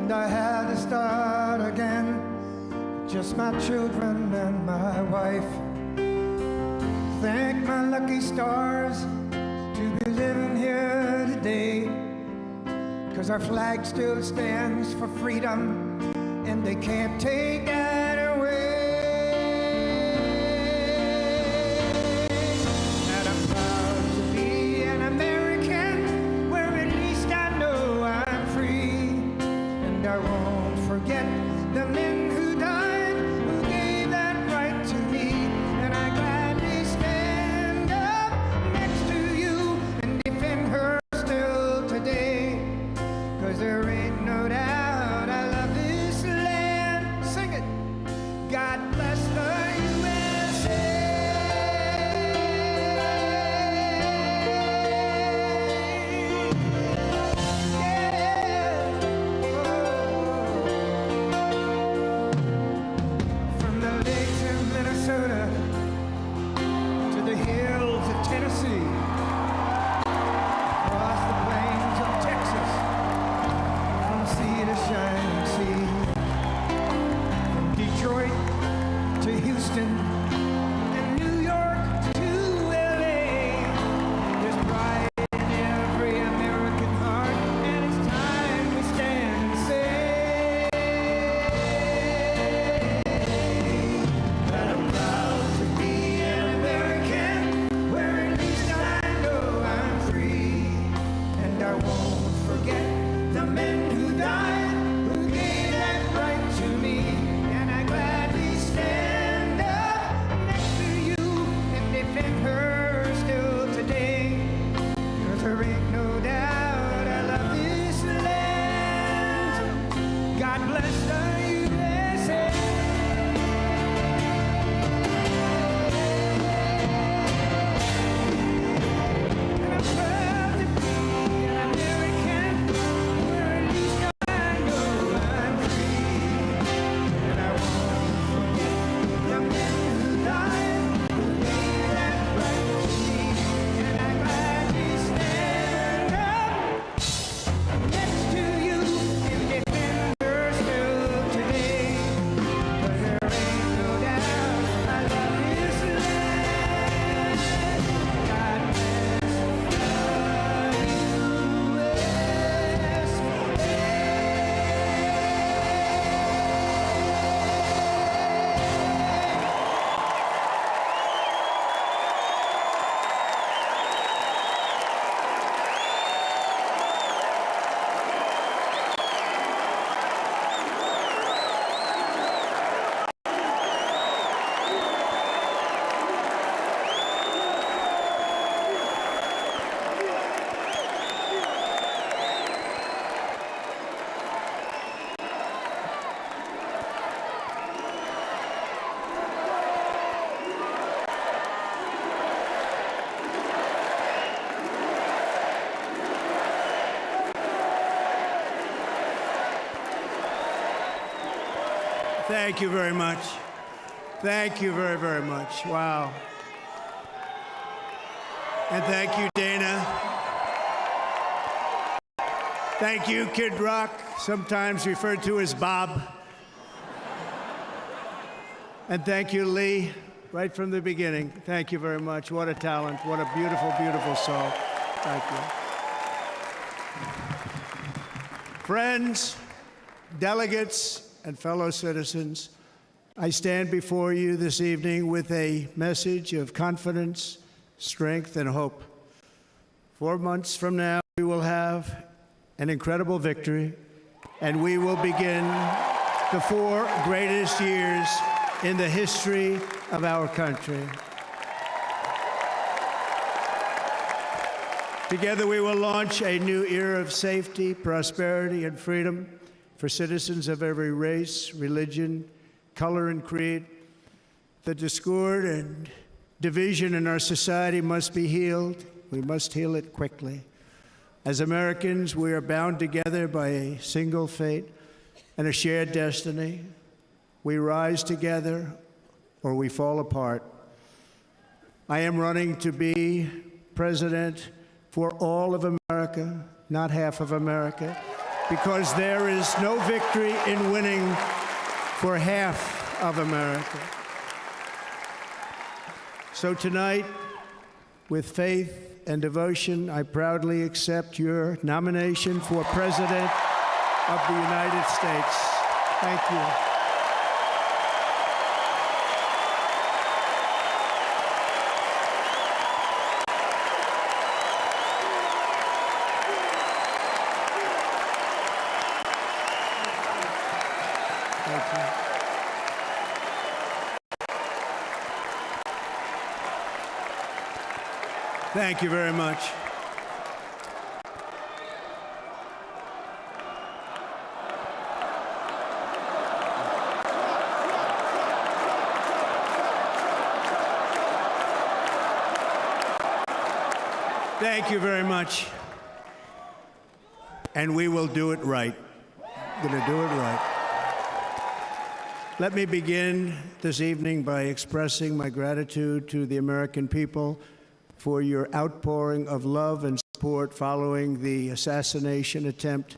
and I had to start again. Just my children and my wife. Thank my lucky stars to be living here today. 'Cause our flag still stands for freedom, and they can't take that away. And I'm proud to be an American, where at least I know I'm free. And I won't forget the men who died, who gave that right to me. And I gladly stand up next to you and defend her still today. 'Cause there ain't no doubt I love this land. Sing it. God bless the USA. Yeah. From the lakes of Minnesota to the hills of Tennessee, across the plains of Texas, from sea to shining sea, from Detroit to Houston and New York to LA. There's pride in every American heart, and it's time we stand and say that I'm proud to be an American, where at least I know I'm free. And I won't forget the men who died, who gave that right to me. And I gladly stand up next to you and defend her still today. 'Cause there ain't no doubt I love this land. God bless the USA. And I'm proud to be an American, where at least I know I'm free. And I won't forget the men who died, who gave that right to me. And I gladly stand up next to you and defend her still today. 'Cause there ain't no doubt I love this land. God bless the Thank you very much. Thank you very, very much. Wow. And thank you, Dana. Thank you, Kid Rock, sometimes referred to as Bob. And thank you, Lee, right from the beginning. Thank you very much. What a talent. What a beautiful, beautiful song. Thank you. Friends, delegates, and fellow citizens, I stand before you this evening with a message of confidence, strength, and hope. 4 months from now, we will have an incredible victory, and we will begin the 4 greatest years in the history of our country. Together, we will launch a new era of safety, prosperity, and freedom for citizens of every race, religion, color, and creed. The discord and division in our society must be healed. We must heal it quickly. As Americans, we are bound together by a single fate and a shared destiny. We rise together or we fall apart. I am running to be president for all of America, not half of America. because there is no victory in winning for half of America. So tonight, with faith and devotion, I proudly accept your nomination for President of the United States. Thank you. Thank you very much. Thank you very much. And we will do it right. We're going to do it right. Let me begin this evening by expressing my gratitude to the American people for your outpouring of love and support following the assassination attempt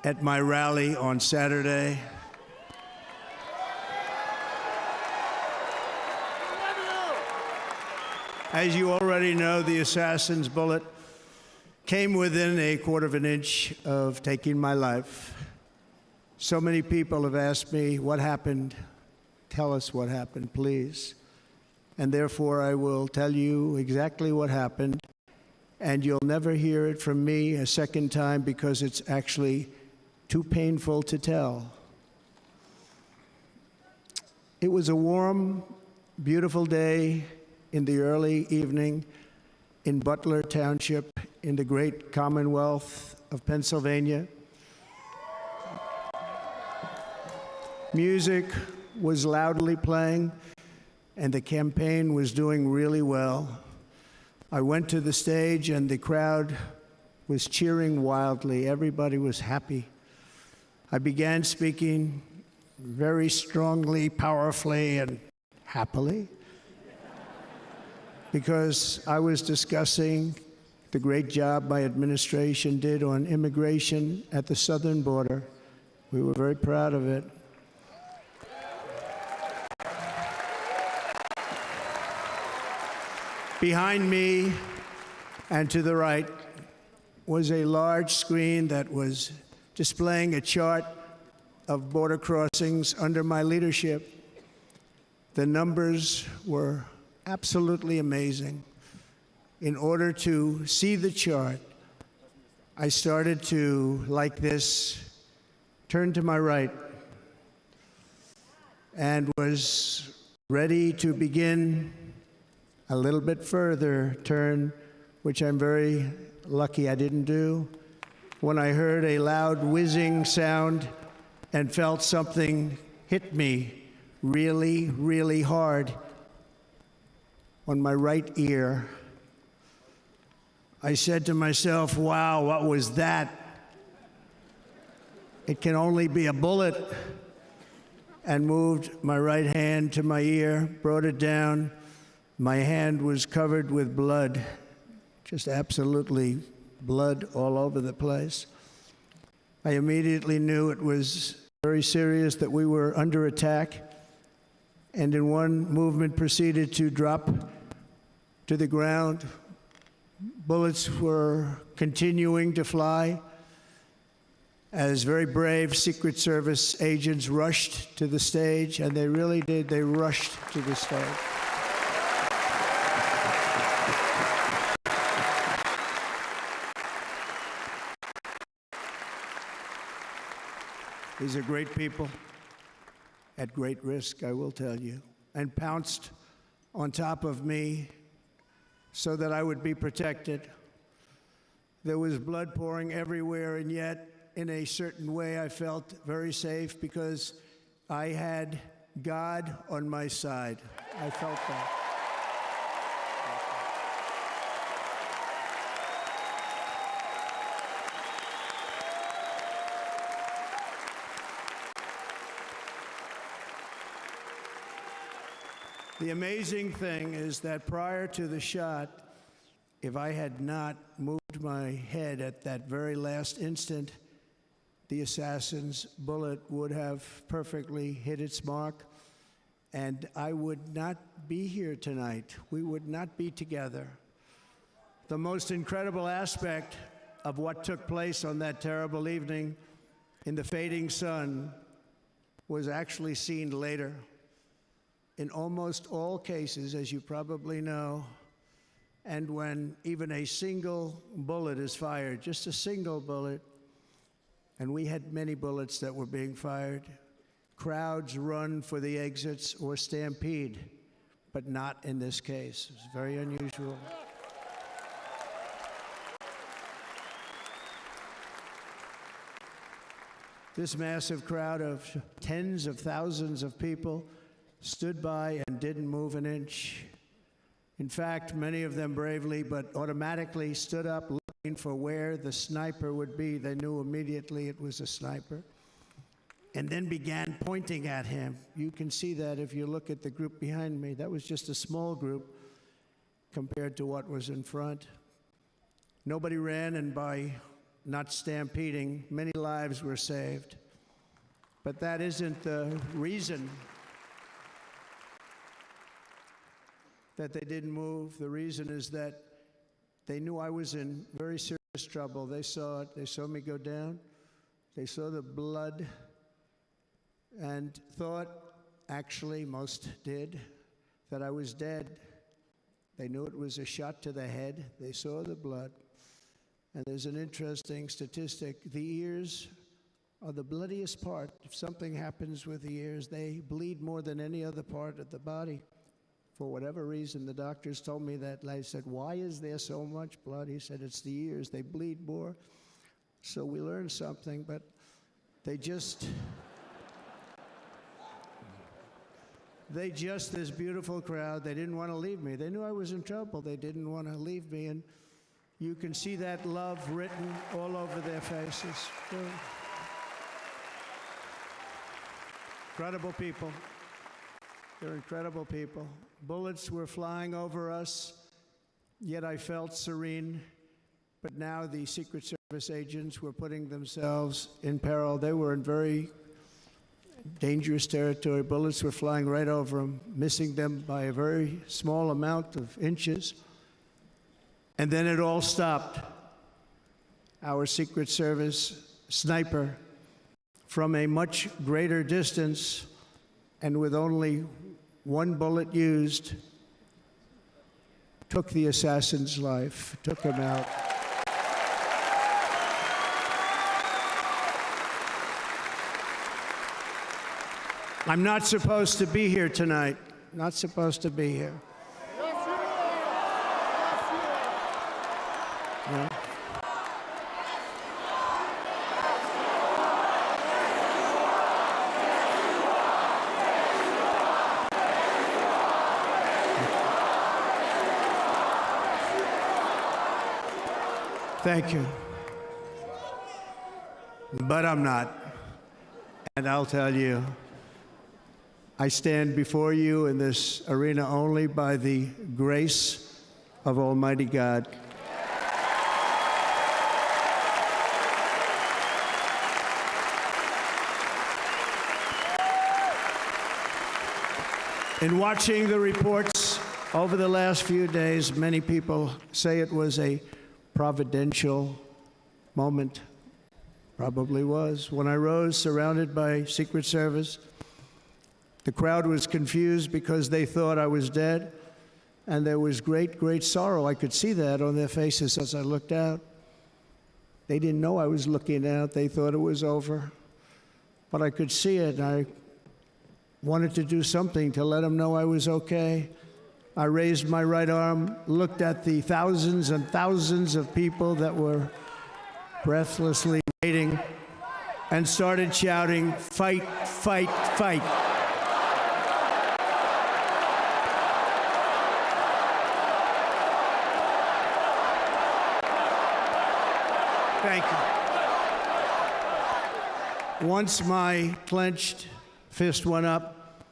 at my rally on Saturday. As you already know, the assassin's bullet came within a quarter of an inch of taking my life. So many people have asked me, what happened? Tell us what happened, please. And therefore, I will tell you exactly what happened, and you'll never hear it from me a second time because it's actually too painful to tell. It was a warm, beautiful day in the early evening in Butler Township in the great Commonwealth of Pennsylvania. Music was loudly playing, and the campaign was doing really well. I went to the stage, and the crowd was cheering wildly. Everybody was happy. I began speaking very strongly, powerfully, and happily, because I was discussing the great job my administration did on immigration at the southern border. We were very proud of it. Behind me and to the right was a large screen that was displaying a chart of border crossings under my leadership. The numbers were absolutely amazing. In order to see the chart, I started to, like this, turn to my right and was ready to begin a little bit further turn, which I'm very lucky I didn't do, when I heard a loud whizzing sound and felt something hit me really, really hard on my right ear. I said to myself, wow, what was that? It can only be a bullet. And moved my right hand to my ear, brought it down. My hand was covered with blood, just absolutely blood all over the place. I immediately knew it was very serious, that we were under attack, and in one movement proceeded to drop to the ground. Bullets were continuing to fly as very brave Secret Service agents rushed to the stage, and they really did. They rushed to the stage. These are great people at great risk, I will tell you, and pounced on top of me so that I would be protected. There was blood pouring everywhere, and yet, in a certain way, I felt very safe because I had God on my side. I felt that. The amazing thing is that prior to the shot, if I had not moved my head at that very last instant, the assassin's bullet would have perfectly hit its mark, and I would not be here tonight. We would not be together. The most incredible aspect of what took place on that terrible evening in the fading sun was actually seen later. In almost all cases, as you probably know, and when even a single bullet is fired, just a single bullet, and we had many bullets that were being fired, crowds run for the exits or stampede, but not in this case. It's very unusual. This massive crowd of tens of thousands of people stood by and didn't move an inch. In fact, many of them bravely but automatically stood up looking for where the sniper would be. They knew immediately it was a sniper, and then began pointing at him. You can see that if you look at the group behind me. That was just a small group compared to what was in front. Nobody ran, and by not stampeding, many lives were saved. But that isn't the reason that they didn't move. The reason is that they knew I was in very serious trouble. They saw it. They saw me go down. They saw the blood and thought, actually most did, that I was dead. They knew it was a shot to the head. They saw the blood. And there's an interesting statistic. The ears are the bloodiest part. If something happens with the ears, they bleed more than any other part of the body. For whatever reason, the doctors told me that. I said, why is there so much blood? He said, it's the ears. They bleed more. So we learned something, but this beautiful crowd, they didn't want to leave me. They knew I was in trouble. They didn't want to leave me. And you can see that love written all over their faces. Incredible people. They're incredible people. Bullets were flying over us, yet I felt serene. But now the Secret Service agents were putting themselves in peril. They were in very dangerous territory. Bullets were flying right over them, missing them by a very small amount of inches. And then it all stopped. Our Secret Service sniper, from a much greater distance and with only one bullet used, took the assassin's life, took him out. I'm not supposed to be here tonight. Not supposed to be here. No. Thank you. But I'm not. And I'll tell you, I stand before you in this arena only by the grace of Almighty God. In watching the reports over the last few days, many people say it was a providential moment. Probably was. When I rose surrounded by Secret Service, the crowd was confused because they thought I was dead, and there was great, great sorrow. I could see that on their faces as I looked out. They didn't know I was looking out. They thought it was over. But I could see it, and I wanted to do something to let them know I was okay. I raised my right arm, looked at the thousands and thousands of people that were breathlessly waiting, and started shouting, "Fight, fight, fight." Thank you. Once my clenched fist went up,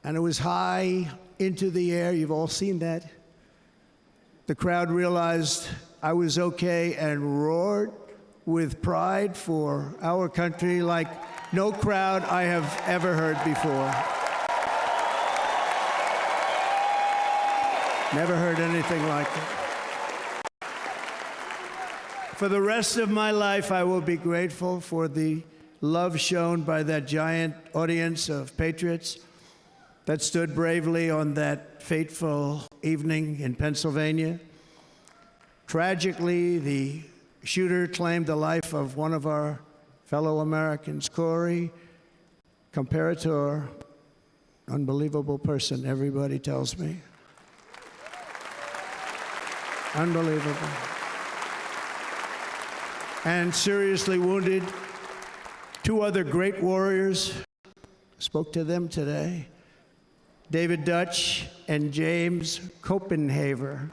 and it was high into the air. You've all seen that. The crowd realized I was okay and roared, with pride for our country like no crowd I have ever heard before. Never heard anything like it. For the rest of my life, I will be grateful for the love shown by that giant audience of patriots that stood bravely on that fateful evening in Pennsylvania. Tragically, the shooter claimed the life of one of our fellow Americans, Corey, comparator, unbelievable person, everybody tells me. Unbelievable. And seriously wounded. Two other great warriors, spoke to them today, David Dutch and James Copenhaver.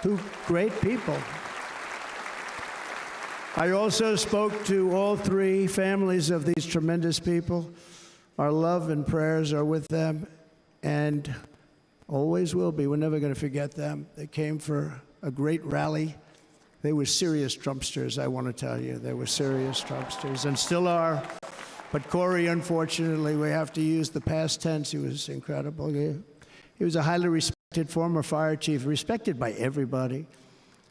Two great people. I also spoke to all three families of these tremendous people. Our love and prayers are with them, and always will be. We're never going to forget them. They came for a great rally. They were serious Trumpsters, I want to tell you. They were serious Trumpsters, and still are. But Corey, unfortunately, we have to use the past tense. He was incredible. He was a highly respected former fire chief, respected by everybody.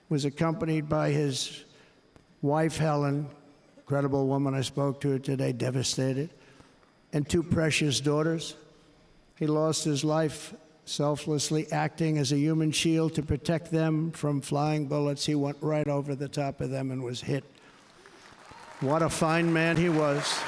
Was accompanied by his wife, Helen, incredible woman. I spoke to her today, devastated, and two precious daughters. He lost his life selflessly, acting as a human shield to protect them from flying bullets. He went right over the top of them and was hit. What a fine man he was.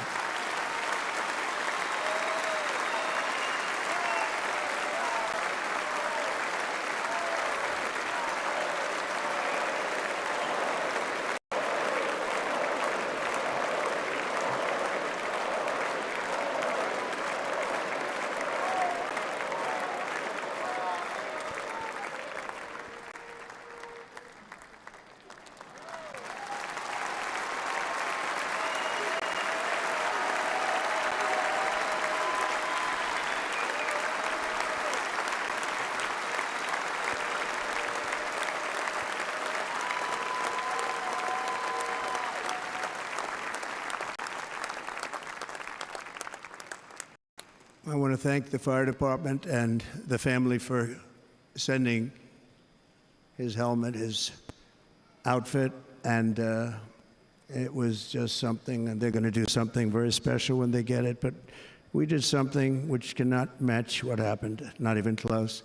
I want to thank the fire department and the family for sending his helmet, his outfit, and it was just something, and they're going to do something very special when they get it. But we did something which cannot match what happened, not even close.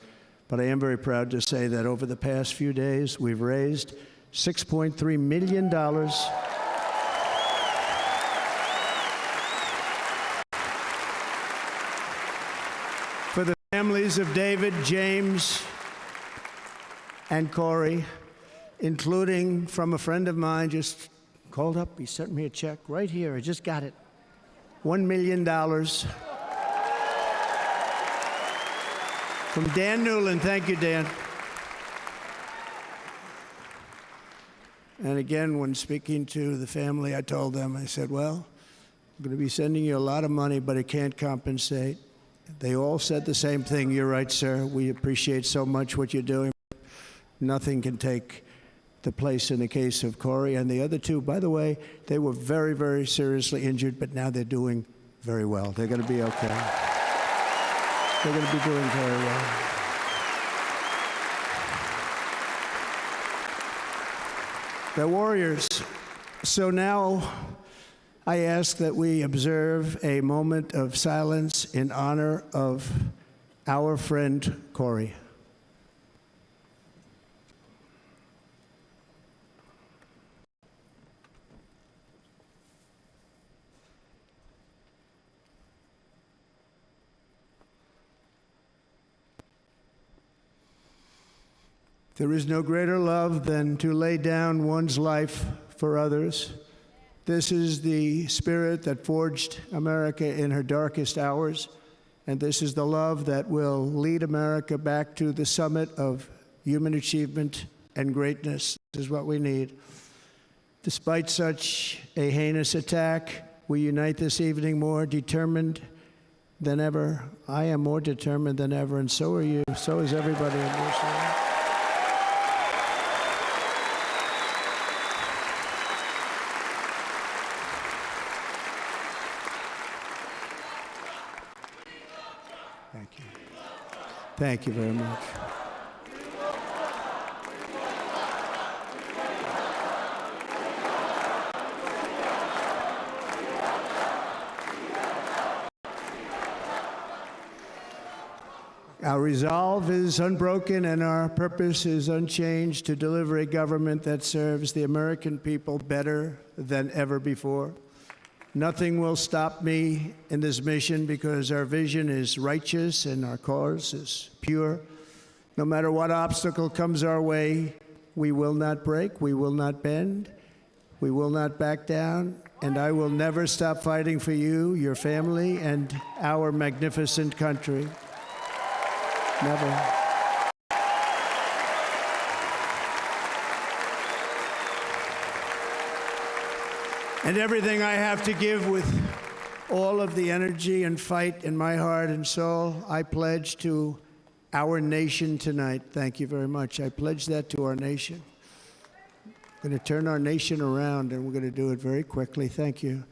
But I am very proud to say that over the past few days, we've raised $6.3 million for the families of David, James, and Corey, including from a friend of mine just called up. He sent me a check right here. I just got it. $1 million from Dan Newland. Thank you, Dan. And again, when speaking to the family, I told them, I said, well, I'm going to be sending you a lot of money, but it can't compensate. They all said the same thing. You're right, sir. We appreciate so much what you're doing. Nothing can take the place in the case of Corey. And the other two, by the way, they were very, very seriously injured, but now they're doing very well. They're going to be okay. They're going to be doing very well. They're warriors. So now I ask that we observe a moment of silence in honor of our friend Corey. There is no greater love than to lay down one's life for others. This is the spirit that forged America in her darkest hours, and this is the love that will lead America back to the summit of human achievement and greatness. This is what we need. Despite such a heinous attack, we unite this evening more determined than ever. I am more determined than ever, and so are you. So is everybody on your side. Thank you very much. Our resolve is unbroken and our purpose is unchanged to deliver a government that serves the American people better than ever before. Nothing will stop me in this mission because our vision is righteous and our cause is pure. No matter what obstacle comes our way, we will not break, we will not bend, we will not back down, and I will never stop fighting for you, your family, and our magnificent country. Never. And everything I have to give with all of the energy and fight in my heart and soul, I pledge to our nation tonight. Thank you very much. I pledge that to our nation. I'm going to turn our nation around, and we're going to do it very quickly. Thank you.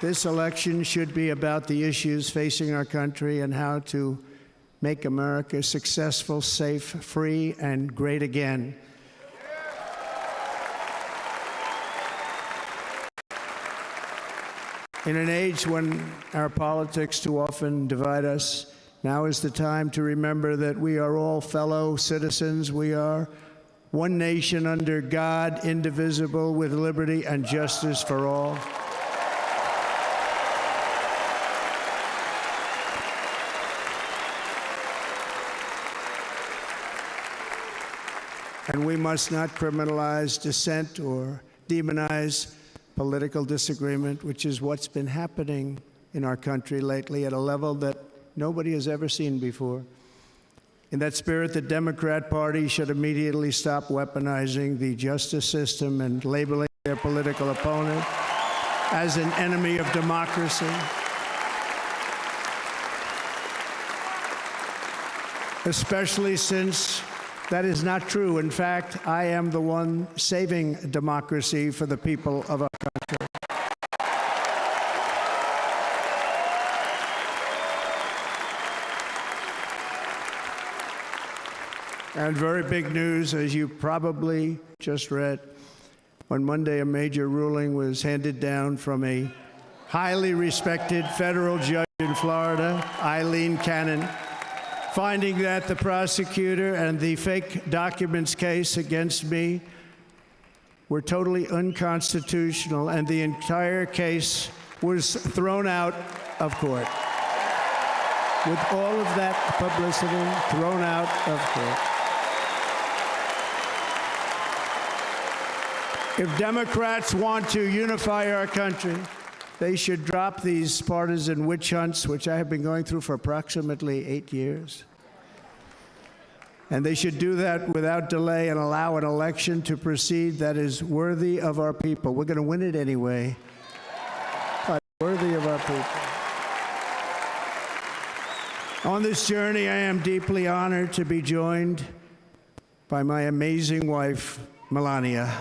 This election should be about the issues facing our country and how to make America successful, safe, free, and great again. In an age when our politics too often divide us, now is the time to remember that we are all fellow citizens. We are one nation under God, indivisible, with liberty and justice for all. And we must not criminalize dissent or demonize political disagreement, which is what's been happening in our country lately at a level that nobody has ever seen before. In that spirit, the Democrat Party should immediately stop weaponizing the justice system and labeling their political opponent as an enemy of democracy. Especially since that is not true. In fact, I am the one saving democracy for the people of our country. And very big news, as you probably just read, on Monday a major ruling was handed down from a highly respected federal judge in Florida, Eileen Cannon, finding that the prosecutor and the fake documents case against me were totally unconstitutional, and the entire case was thrown out of court. With all of that publicity, thrown out of court. If Democrats want to unify our country, they should drop these partisan witch hunts, which I have been going through for approximately 8 years. And they should do that without delay and allow an election to proceed that is worthy of our people. We're going to win it anyway, but worthy of our people. On this journey, I am deeply honored to be joined by my amazing wife, Melania.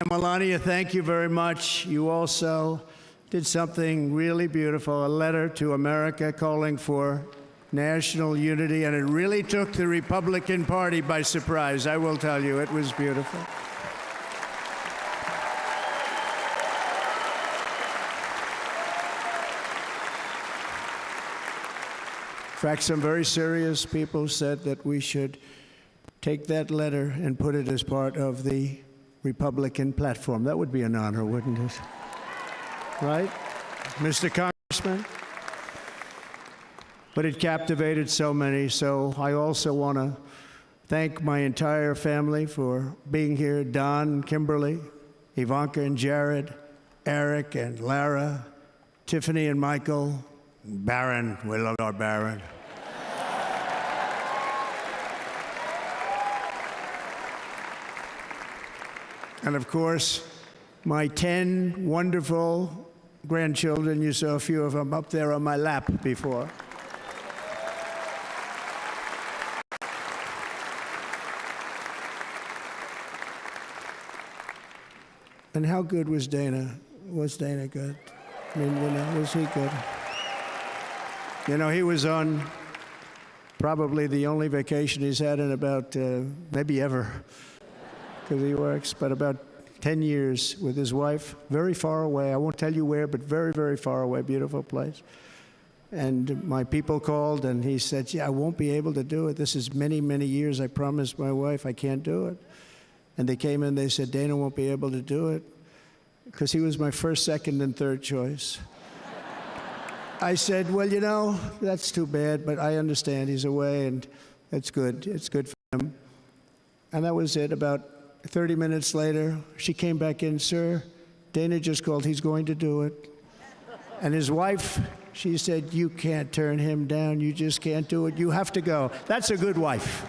Melania, thank you very much. You also did something really beautiful, a letter to America calling for national unity, and it really took the Republican Party by surprise. I will tell you, it was beautiful. In fact, some very serious people said that we should take that letter and put it as part of the Republican platform. That would be an honor, wouldn't it? Right, Mr. Congressman? But it captivated so many, so I also want to thank my entire family for being here, Don, Kimberly, Ivanka and Jared, Eric and Lara, Tiffany and Michael, Barron, we love our Barron. And of course, my 10 wonderful grandchildren. You saw a few of them up there on my lap before. And how good was Dana? Was Dana good? I mean, was he good? He was on probably the only vacation he's had in about, maybe ever, because he works, but about 10 years with his wife, very far away. I won't tell you where, but very, very far away, beautiful place. And my people called, and he said, I won't be able to do it. This is many, many years. I promised my wife I can't do it. And they came in, they said, Dana won't be able to do it, because he was my first, second, and third choice. I said, well, that's too bad, but I understand he's away, and it's good. It's good for him. And that was it. About 30 minutes later, she came back in, sir, Dana just called. He's going to do it. And his wife, she said, you can't turn him down. You just can't do it. You have to go. That's a good wife.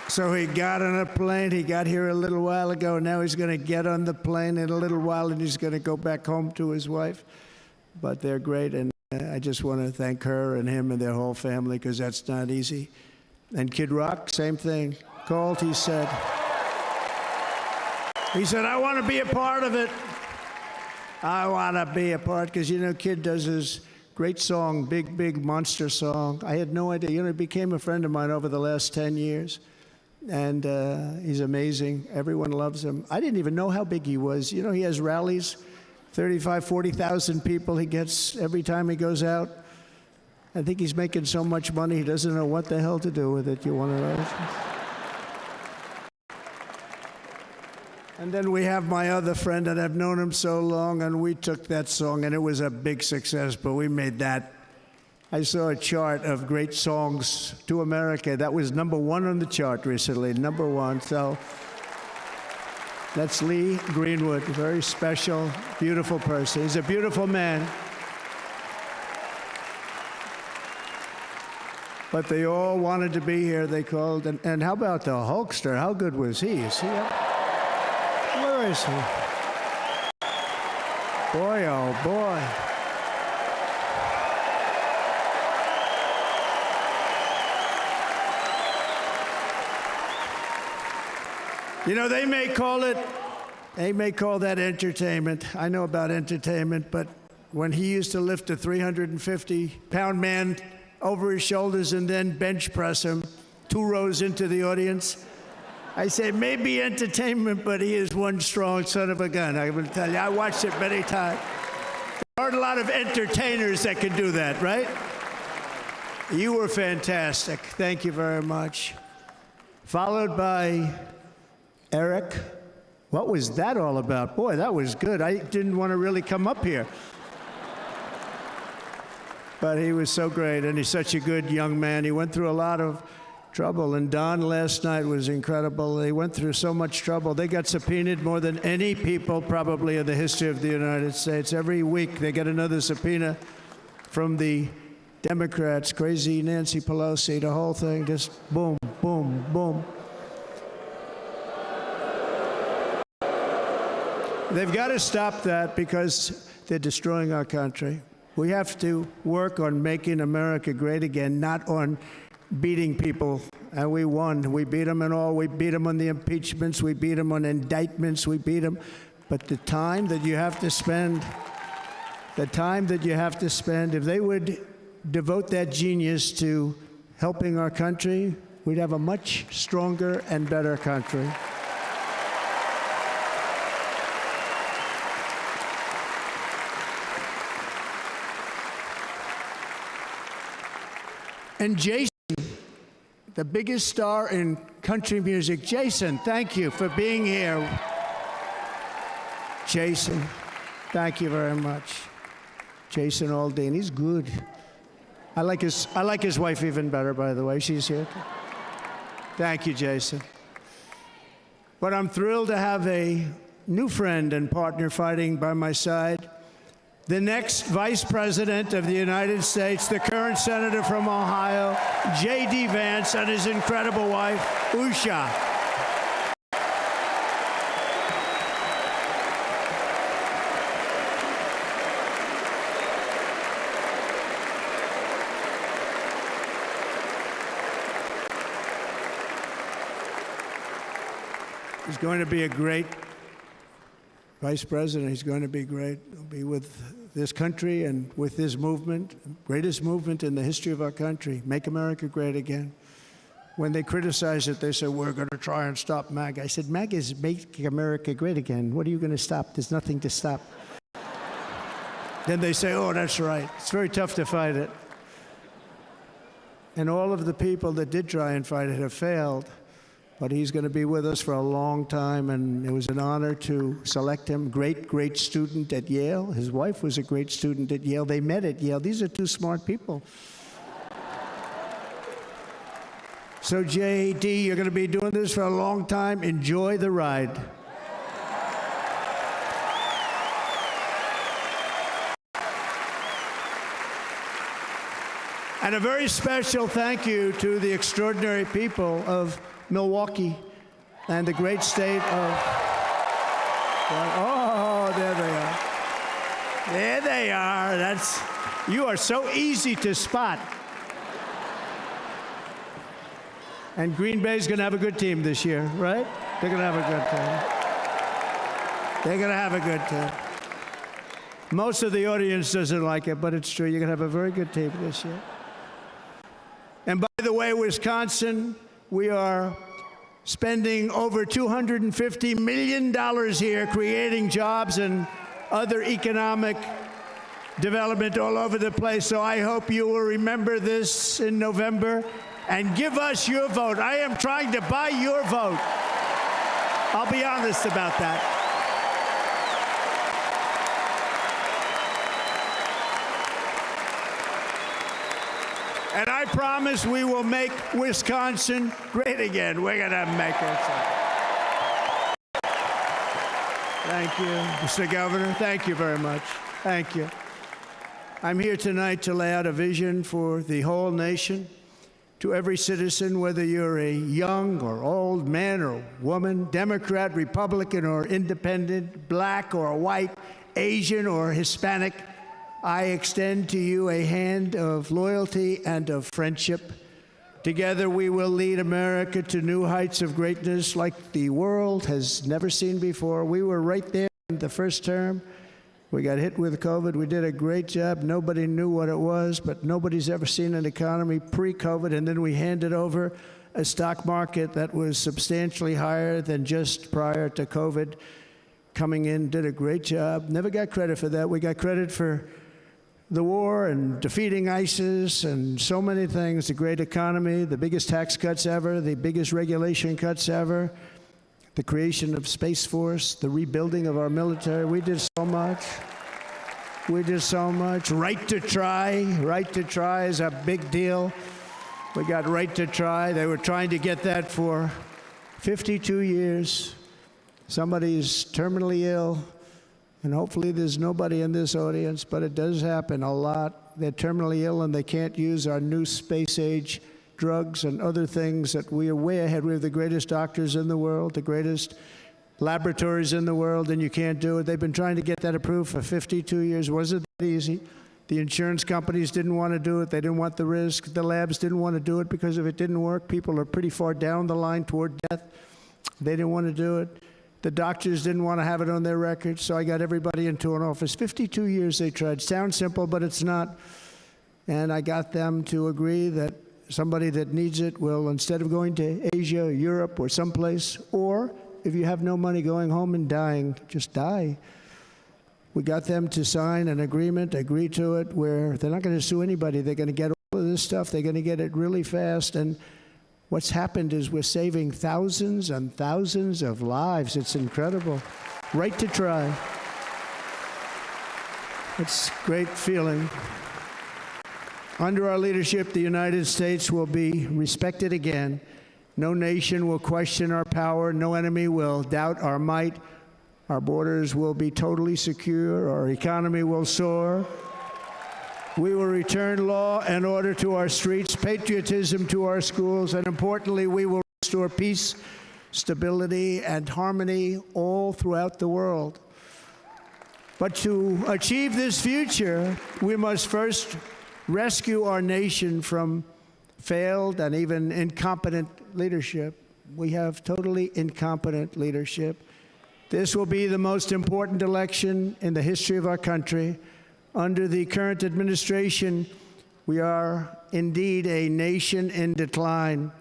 So he got on a plane. He got here a little while ago. Now he's going to get on the plane in a little while, and he's going to go back home to his wife. But they're great, and I just want to thank her and him and their whole family, because that's not easy. And Kid Rock, same thing. Called, he said, I want to be a part of it. I want to be a part, because, Kid does his great song, Big, Big Monster song. I had no idea. He became a friend of mine over the last 10 years. And he's amazing. Everyone loves him. I didn't even know how big he was. He has rallies, 35, 40,000 people he gets every time he goes out. I think he's making so much money, he doesn't know what the hell to do with it. You want to know? And then we have my other friend, and I've known him so long, and we took that song, and it was a big success, but we made that. I saw a chart of great songs to America. That was #1 on the chart recently, #1. So that's Lee Greenwood, a very special, beautiful person. He's a beautiful man. But they all wanted to be here. They called. And how about the Hulkster? How good was he? Is he up? Where is he? Boy, oh boy. They may call that entertainment. I know about entertainment, but when he used to lift a 350-pound man over his shoulders and then bench press him 2 rows into the audience, I say maybe entertainment, but he is one strong son of a gun. I will tell you, I watched it many times. There aren't a lot of entertainers that can do that, right? You were fantastic. Thank you very much. Followed by Eric. What was that all about? Boy, that was good. I didn't want to really come up here. But he was so great, and he's such a good young man. He went through a lot of trouble, and Don last night was incredible. They went through so much trouble. They got subpoenaed more than any people probably in the history of the United States. Every week they get another subpoena from the Democrats, crazy Nancy Pelosi, the whole thing, just boom, boom, boom. They've got to stop that, because they're destroying our country. We have to work on making America great again, not on beating people. And we won. We beat them and all. We beat them on the impeachments. We beat them on indictments. We beat them. But the time that you have to spend, if they would devote that genius to helping our country, we'd have a much stronger and better country. And Jason, the biggest star in country music. Jason, thank you for being here. Jason, thank you very much. Jason Aldean, he's good. I like his wife even better, by the way. She's here. Thank you, Jason. But I'm thrilled to have a new friend and partner fighting by my side. the next Vice President of the United States, the current Senator from Ohio, J.D. Vance, and his incredible wife, Usha. He's going to be a great Vice President. He's going to be great. He'll be with this country and with this movement, greatest movement in the history of our country, Make America Great Again. When they criticize it, they say, we're going to try and stop MAGA. I said, MAGA is Make America Great Again. What are you going to stop? There's nothing to stop. Then they say, oh, that's right. It's very tough to fight it. And all of the people that did try and fight it have failed. But he's going to be with us for a long time, and it was an honor to select him. Great student at Yale. His wife was a great student at Yale. They met at Yale. These are two smart people. So, J.D., you're going to be doing this for a long time. Enjoy the ride. And a very special thank you to the extraordinary people of Milwaukee and the great state of, oh, there they are. There they are. You are so easy to spot. And Green Bay's going to have a good team this year, right? They're going to have a good team. They're going to have a good team. Most of the audience doesn't like it, but it's true. You're going to have a very good team this year. And by the way, Wisconsin, we are spending over $250 million here creating jobs and other economic development all over the place. So I hope you will remember this in November and give us your vote. I am trying to buy your vote. I'll be honest about that. And I promise we will make Wisconsin great again. We're going to make it. Thank you, Mr. Governor. Thank you very much. Thank you. I'm here tonight to lay out a vision for the whole nation. To every citizen, whether you're a young or old man or woman, Democrat, Republican, or independent, black or white, Asian or Hispanic, I extend to you a hand of loyalty and of friendship. Together we will lead America to new heights of greatness like the world has never seen before. We were right there in the first term. We got hit with COVID. We did a great job. Nobody knew what it was, but nobody's ever seen an economy pre-COVID. And then we handed over a stock market that was substantially higher than just prior to COVID. Coming in, did a great job. Never got credit for that. We got credit for the war and defeating ISIS and so many things, the great economy, the biggest tax cuts ever, the biggest regulation cuts ever, the creation of Space Force, the rebuilding of our military. We did so much. We did so much. Right to try. Right to try is a big deal. We got right to try. They were trying to get that for 52 years. Somebody's terminally ill. And hopefully there's nobody in this audience, but it does happen a lot. They're terminally ill and they can't use our new space-age drugs and other things that we are way ahead. We have the greatest doctors in the world, the greatest laboratories in the world, and you can't do it. They've been trying to get that approved for 52 years. Wasn't that easy? The insurance companies didn't want to do it. They didn't want the risk. The labs didn't want to do it because if it didn't work, people are pretty far down the line toward death. They didn't want to do it. The doctors didn't want to have it on their records, so I got everybody into an office. 52 years they tried. Sounds simple, but it's not. And I got them to agree that somebody that needs it will, instead of going to Asia, Europe, or someplace, or if you have no money going home and dying, just die. We got them to sign an agreement, agree to it, where they're not going to sue anybody. They're going to get all of this stuff. They're going to get it really fast. And what's happened is we're saving thousands and thousands of lives. It's incredible. Right to try. It's a great feeling. Under our leadership, the United States will be respected again. No nation will question our power. No enemy will doubt our might. Our borders will be totally secure. Our economy will soar. We will return law and order to our streets, patriotism to our schools, and importantly, we will restore peace, stability, and harmony all throughout the world. But to achieve this future, we must first rescue our nation from failed and even incompetent leadership. We have totally incompetent leadership. This will be the most important election in the history of our country. Under the current administration, we are indeed a nation in decline.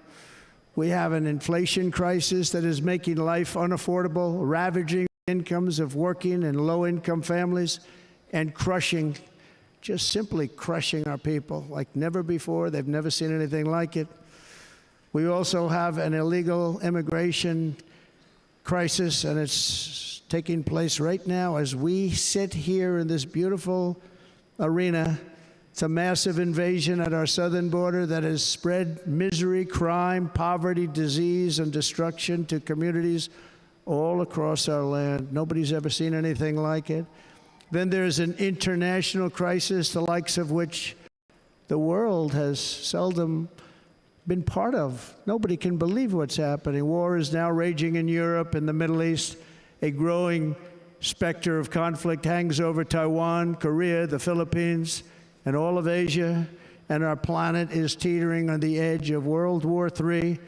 We have an inflation crisis that is making life unaffordable, ravaging incomes of working and low-income families, and crushing, just simply crushing our people like never before. They've never seen anything like it. We also have an illegal immigration crisis, and it's taking place right now as we sit here in this beautiful arena. It's a massive invasion at our southern border that has spread misery, crime, poverty, disease, and destruction to communities all across our land. Nobody's ever seen anything like it. Then there's an international crisis, the likes of which the world has seldom been part of. Nobody can believe what's happening. War is now raging in Europe and the Middle East. A growing specter of conflict hangs over Taiwan, Korea, the Philippines, and all of Asia. And our planet is teetering on the edge of World War III.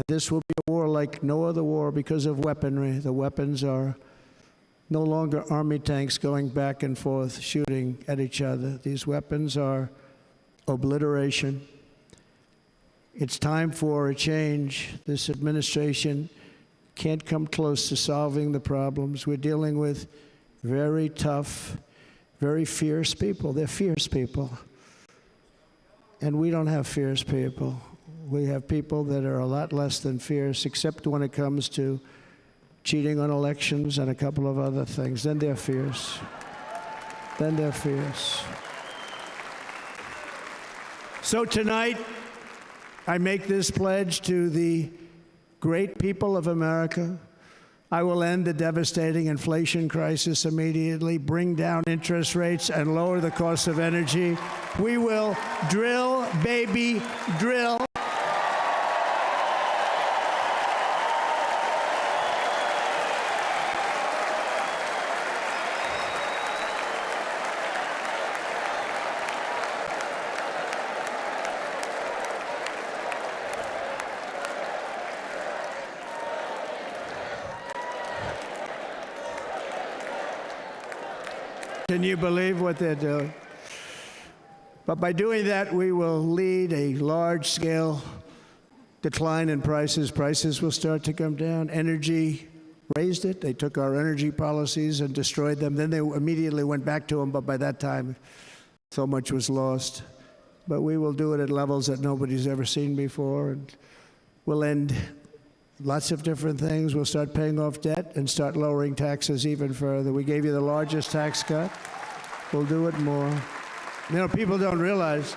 This will be a war like no other war because of weaponry. The weapons are no longer army tanks going back and forth shooting at each other. These weapons are obliteration. It's time for a change. This administration can't come close to solving the problems. We're dealing with very tough, very fierce people. They're fierce people. And we don't have fierce people. We have people that are a lot less than fierce, except when it comes to cheating on elections and a couple of other things. Then they're fierce. Then they're fierce. So tonight, I make this pledge to the great people of America. I will end the devastating inflation crisis immediately, bring down interest rates, and lower the cost of energy. We will drill, baby, drill. Can you believe what they're doing? But by doing that, we will lead a large-scale decline in prices. Prices will start to come down. Energy raised it. They took our energy policies and destroyed them. Then they immediately went back to them, but by that time, so much was lost. But we will do it at levels that nobody's ever seen before, and we'll end lots of different things. We'll start paying off debt and start lowering taxes even further. We gave you the largest tax cut. We'll do it more. You know, people don't realize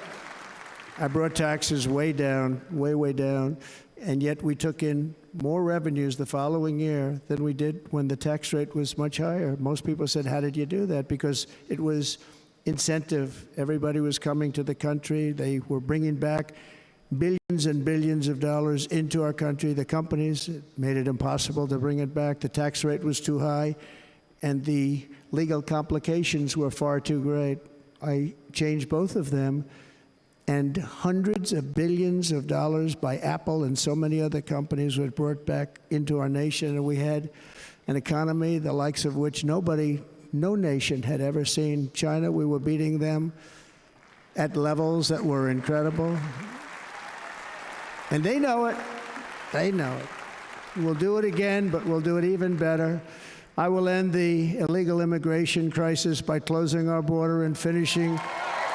I brought taxes way down, way down, and yet we took in more revenues the following year than we did when the tax rate was much higher. Most people said, how did you do that? Because it was incentive. Everybody was coming to the country. They were bringing back billions and billions of dollars into our country. The companies made it impossible to bring it back. The tax rate was too high, and the legal complications were far too great. I changed both of them, and hundreds of billions of dollars by Apple and so many other companies were brought back into our nation, and we had an economy the likes of which no nation had ever seen. China, we were beating them at levels that were incredible. And they know it. They know it. We'll do it again, but we'll do it even better. I will end the illegal immigration crisis by closing our border and finishing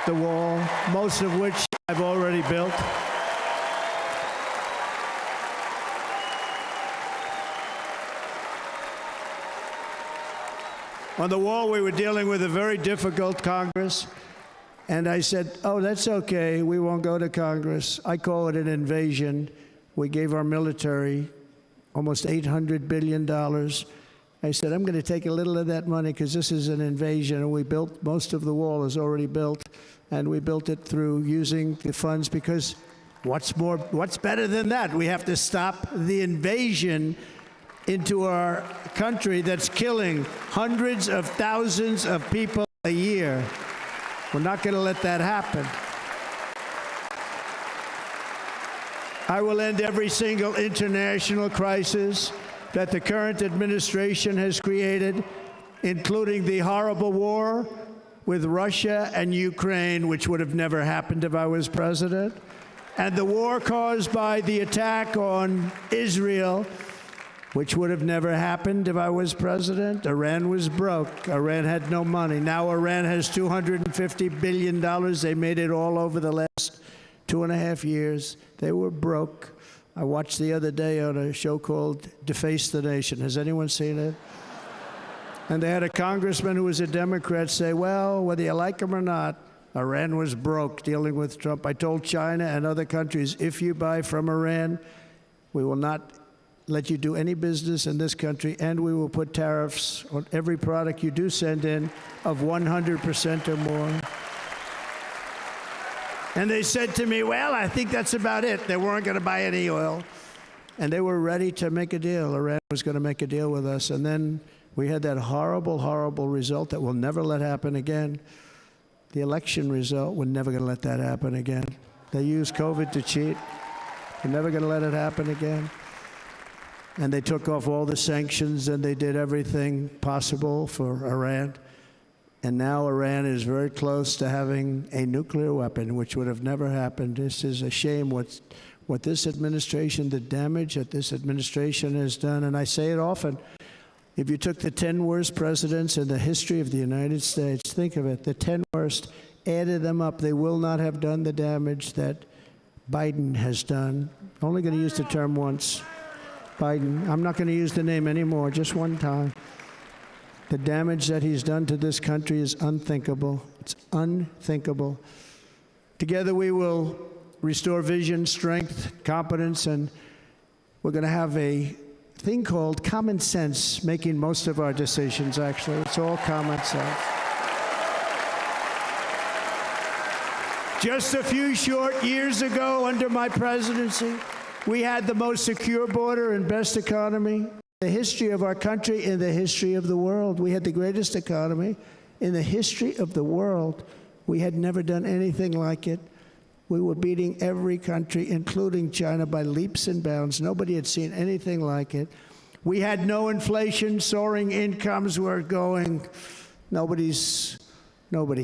the wall, most of which I've already built. On the wall, we were dealing with a very difficult Congress. And I said, oh, that's okay. We won't go to Congress. I call it an invasion. We gave our military almost $800 billion, I said, I'm going to take a little of that money because this is an invasion, and we built, most of the wall is already built, and we built it through using the funds because what's better than that? We have to stop the invasion into our country that's killing hundreds of thousands of people a year. We're not going to let that happen. I will end every single international crisis that the current administration has created, including the horrible war with Russia and Ukraine, which would have never happened if I was president, and the war caused by the attack on Israel, which would have never happened if I was president. Iran was broke. Iran had no money. Now Iran has $250 billion. They made it all over the last 2.5 years. They were broke. I watched the other day on a show called Deface the Nation. Has anyone seen it? And they had a congressman who was a Democrat say, well, whether you like him or not, Iran was broke dealing with Trump. I told China and other countries, if you buy from Iran, we will not let you do any business in this country, and we will put tariffs on every product you do send in of 100% or more. And they said to me, well, I think that's about it. They weren't going to buy any oil. And they were ready to make a deal. Iran was going to make a deal with us. And then we had that horrible, horrible result that we'll never let happen again. The election result, we're never going to let that happen again. They used COVID to cheat. We're never going to let it happen again. And they took off all the sanctions, and they did everything possible for Iran. And now Iran is very close to having a nuclear weapon, which would have never happened. This is a shame what this administration, the damage that this administration has done. And I say it often, if you took the 10 worst presidents in the history of the United States, think of it, the 10 worst, added them up, they will not have done the damage that Biden has done. I'm only going to use the term once. Biden, I'm not going to use the name anymore, just one time. The damage that he's done to this country is unthinkable. It's unthinkable. Together we will restore vision, strength, competence, and we're going to have a thing called common sense making most of our decisions, actually. It's all common sense. Just a few short years ago, under my presidency, we had the most secure border and best economy in the history of our country, in the history of the world. We had the greatest economy in the history of the world. We had never done anything like it. We were beating every country, including China, by leaps and bounds. Nobody had seen anything like it. We had no inflation. Soaring incomes were going. Nobody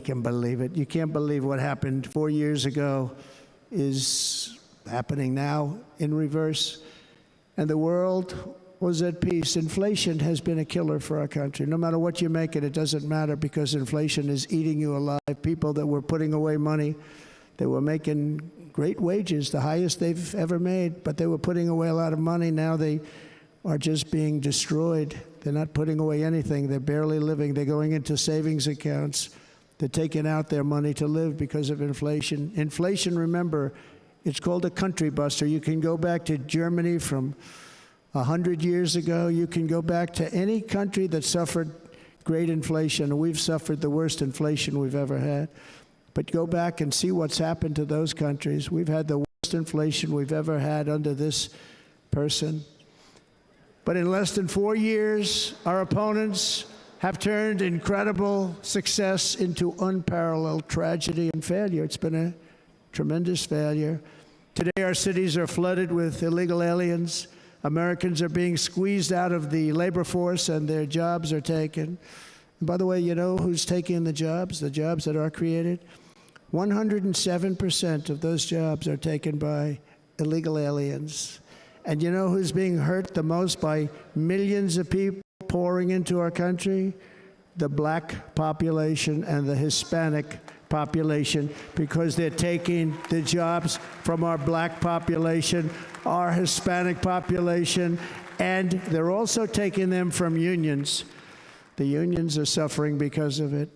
can believe it. You can't believe what happened 4 years ago is happening now in reverse. And the world was at peace. Inflation has been a killer for our country. No matter what you make it, it doesn't matter because inflation is eating you alive. People that were putting away money, they were making great wages, the highest they've ever made, but they were putting away a lot of money. Now they are just being destroyed. They're not putting away anything. They're barely living. They're going into savings accounts. They're taking out their money to live because of inflation. Inflation, remember, it's called a country buster. You can go back to Germany from 100 years ago. You can go back to any country that suffered great inflation. We've suffered the worst inflation we've ever had. But go back and see what's happened to those countries. We've had the worst inflation we've ever had under this person. But in less than 4 years, our opponents have turned incredible success into unparalleled tragedy and failure. It's been a tremendous failure. Today, our cities are flooded with illegal aliens. Americans are being squeezed out of the labor force, and their jobs are taken. And by the way, you know who's taking the jobs that are created? 107% of those jobs are taken by illegal aliens. And you know who's being hurt the most by millions of people pouring into our country? The black population and the Hispanic population, because they're taking the jobs from our black population, our Hispanic population, and they're also taking them from unions. The unions are suffering because of it.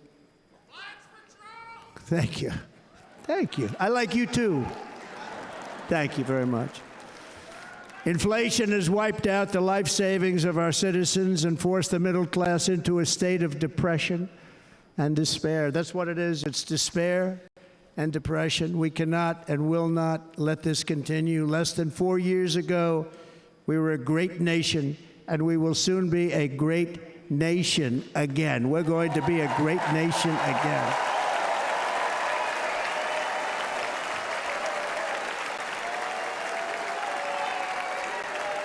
Thank you. Thank you. I like you too. Thank you very much. Inflation has wiped out the life savings of our citizens and forced the middle class into a state of depression and despair. That's what it is. It's despair and depression. We cannot and will not let this continue. Less than 4 years ago, we were a great nation, and we will soon be a great nation again. We're going to be a great nation again.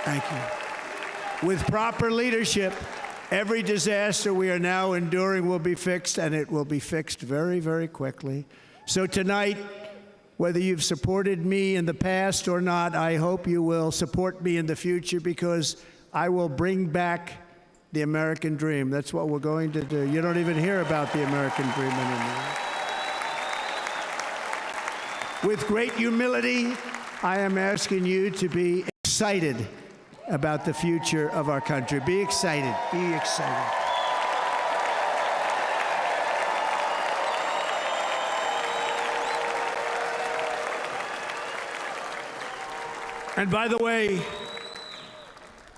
Thank you. With proper leadership, every disaster we are now enduring will be fixed, and it will be fixed very, very quickly. So tonight, whether you've supported me in the past or not, I hope you will support me in the future, because I will bring back the American dream. That's what we're going to do. You don't even hear about the American dream anymore. With great humility, I am asking you to be excited about the future of our country. Be excited. Be excited. And by the way,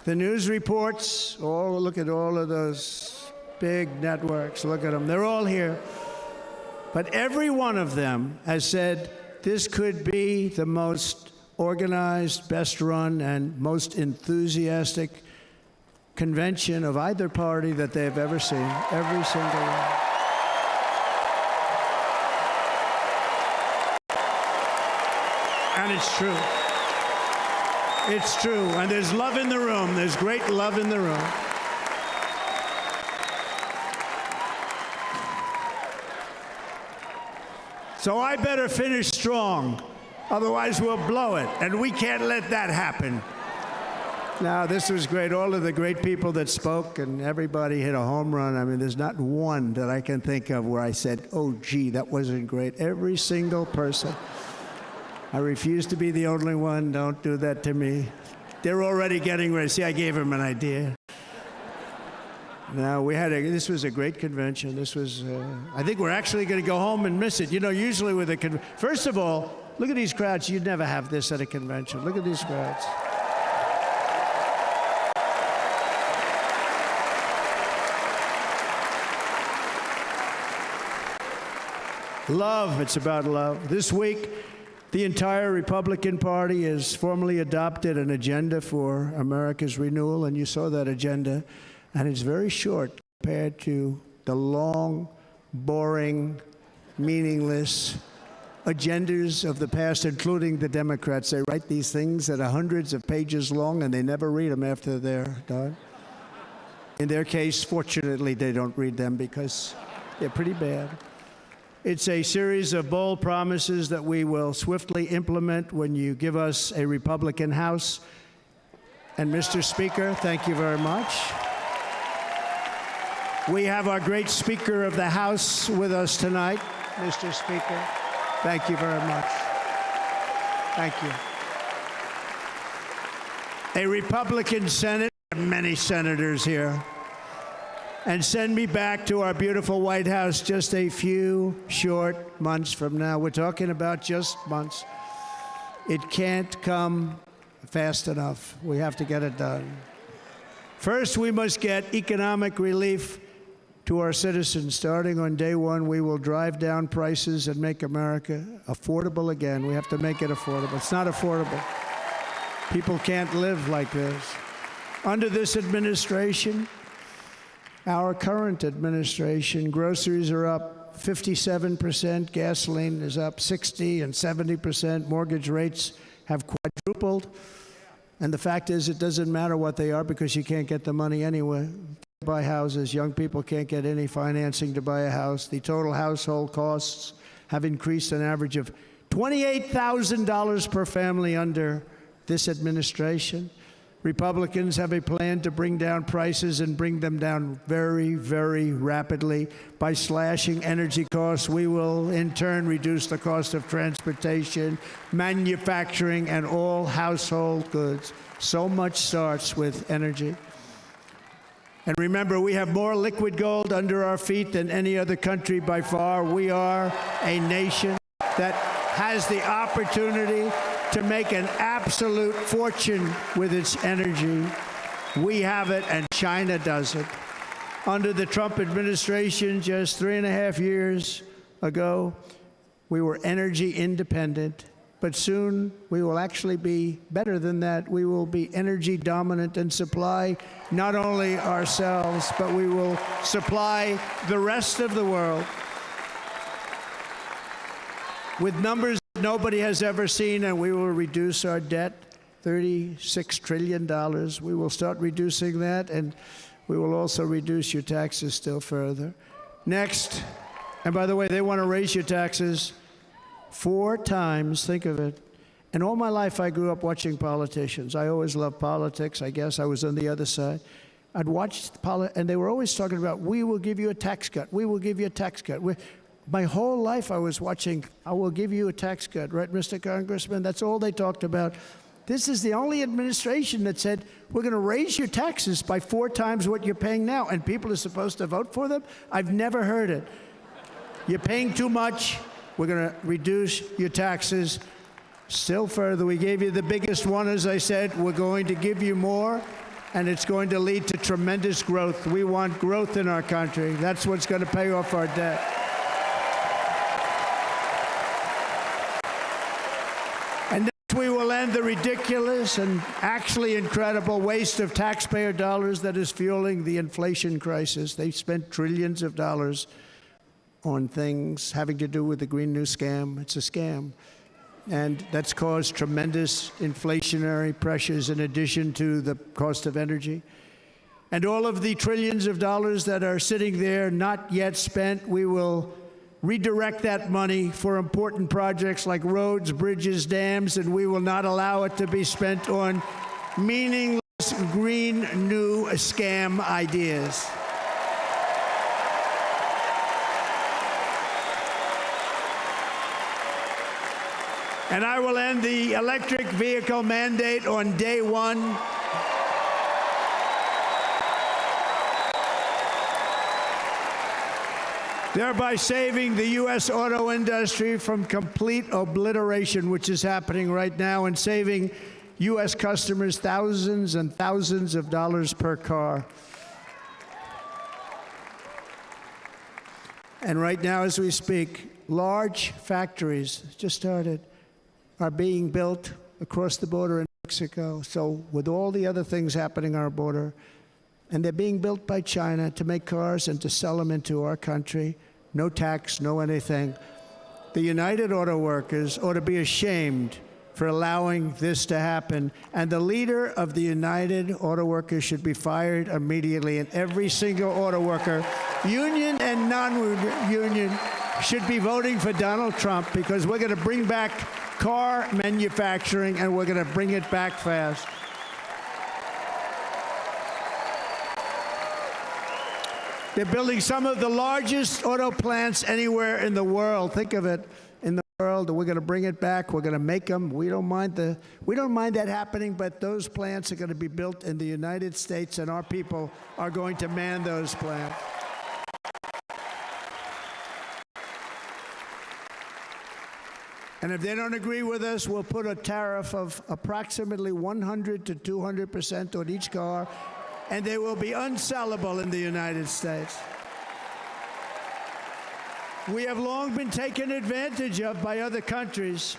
the news reports, look at all of those big networks. Look at them. They're all here. But every one of them has said this could be the most organized, best run, and most enthusiastic convention of either party that they've ever seen. Every single one. And it's true. It's true. And there's love in the room. There's great love in the room. So I better finish strong. Otherwise, we'll blow it, and we can't let that happen. Now, this was great. All of the great people that spoke, and everybody hit a home run. I mean, there's not one that I can think of where I said, oh, gee, that wasn't great. Every single person. I refuse to be the only one. Don't do that to me. They're already getting ready. See, I gave them an idea. Now, this was a great convention. This was, I think we're actually going to go home and miss it. You know, usually with a first of all, look at these crowds. You'd never have this at a convention. Look at these crowds. Love, it's about love. This week, the entire Republican Party has formally adopted an agenda for America's renewal, and you saw that agenda, and it's very short compared to the long, boring, meaningless agendas of the past, including the Democrats. They write these things that are hundreds of pages long, and they never read them after they're done. In their case, fortunately, they don't read them because they're pretty bad. It's a series of bold promises that we will swiftly implement when you give us a Republican House. And Mr. Speaker, thank you very much. We have our great Speaker of the House with us tonight. Mr. Speaker, thank you very much. Thank you. A Republican Senate, many senators here, and send me back to our beautiful White House just a few short months from now. We're talking about just months. It can't come fast enough. We have to get it done. First, we must get economic relief to our citizens. Starting on day one, we will drive down prices and make America affordable again. We have to make it affordable. It's not affordable. People can't live like this. Under this administration, our current administration, groceries are up 57%, gasoline is up 60 and 70%, mortgage rates have quadrupled. And the fact is, it doesn't matter what they are because you can't get the money anyway to buy houses. Young people can't get any financing to buy a house. The total household costs have increased an average of $28,000 per family under this administration. Republicans have a plan to bring down prices and bring them down very, very rapidly. By slashing energy costs, we will in turn reduce the cost of transportation, manufacturing, and all household goods. So much starts with energy. And remember, we have more liquid gold under our feet than any other country by far. We are a nation that has the opportunity to make an absolute fortune with its energy. We have it, and China doesn't. Under the Trump administration, just 3.5 years ago, we were energy independent. But soon we will actually be better than that. We will be energy dominant and supply not only ourselves, but we will supply the rest of the world with numbers that nobody has ever seen, and we will reduce our debt, $36 trillion. We will start reducing that, and we will also reduce your taxes still further. Next, and by the way, they want to raise your taxes 4 times, think of it. And all my life I grew up watching politicians. I always loved politics. I guess I was on the other side. I'd watch and they were always talking about, we will give you a tax cut. We will give you a tax cut. My whole life I was watching, I will give you a tax cut, right, Mr. Congressman? That's all they talked about. This is the only administration that said, we're going to raise your taxes by 4 times what you're paying now, and people are supposed to vote for them? I've never heard it. You're paying too much. We're going to reduce your taxes still further. We gave you the biggest one, as I said. We're going to give you more, and it's going to lead to tremendous growth. We want growth in our country. That's what's going to pay off our debt. And next, we will end the ridiculous and actually incredible waste of taxpayer dollars that is fueling the inflation crisis. They've spent trillions of dollars on things having to do with the Green New Scam. It's a scam. And that's caused tremendous inflationary pressures in addition to the cost of energy. And all of the trillions of dollars that are sitting there not yet spent, we will redirect that money for important projects like roads, bridges, dams, and we will not allow it to be spent on meaningless Green New Scam ideas. And I will end the electric vehicle mandate on day 1. Thereby saving the U.S. auto industry from complete obliteration, which is happening right now, and saving U.S. customers thousands and thousands of dollars per car. And right now, as we speak, large factories just started are being built across the border in Mexico. So with all the other things happening on our border, and they're being built by China to make cars and to sell them into our country, no tax, no anything. The United Auto Workers ought to be ashamed for allowing this to happen. And the leader of the United Auto Workers should be fired immediately. And every single auto worker, union and non-union, should be voting for Donald Trump, because we're going to bring back car manufacturing, and we're going to bring it back fast. They're building some of the largest auto plants anywhere in the world. Think of it, in the world. We're going to bring it back. We're going to make them. We don't mind that happening, but those plants are going to be built in the United States, and our people are going to man those plants. And if they don't agree with us, we'll put a tariff of approximately 100 to 200% on each car, and they will be unsellable in the United States. We have long been taken advantage of by other countries.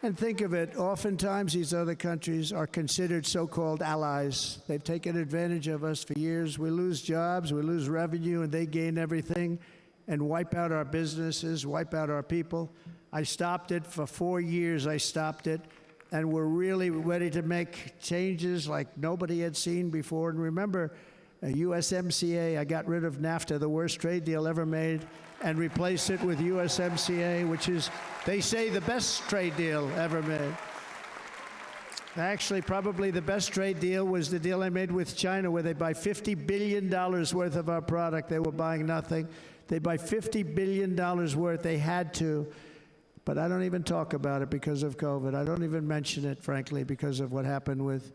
And think of it, oftentimes these other countries are considered so-called allies. They've taken advantage of us for years. We lose jobs, we lose revenue, and they gain everything and wipe out our businesses, wipe out our people. I stopped it for 4 years. I stopped it, and we're really ready to make changes like nobody had seen before. And remember, USMCA, I got rid of NAFTA, the worst trade deal ever made, and replaced it with USMCA, which is, they say, the best trade deal ever made. Actually, probably the best trade deal was the deal I made with China, where they buy $50 billion worth of our product. They were buying nothing. They buy $50 billion worth. They had to. But I don't even talk about it because of COVID. I don't even mention it, frankly, because of what happened with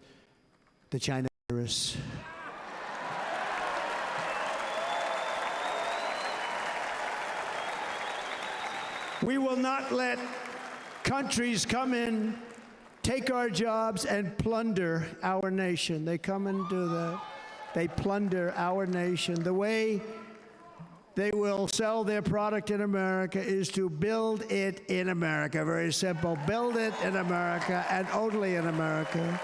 the China virus. We will not let countries come in, take our jobs, and plunder our nation. They come and do that. They plunder our nation. The way they will sell their product in America is to build it in America. Very simple. Build it in America and only in America.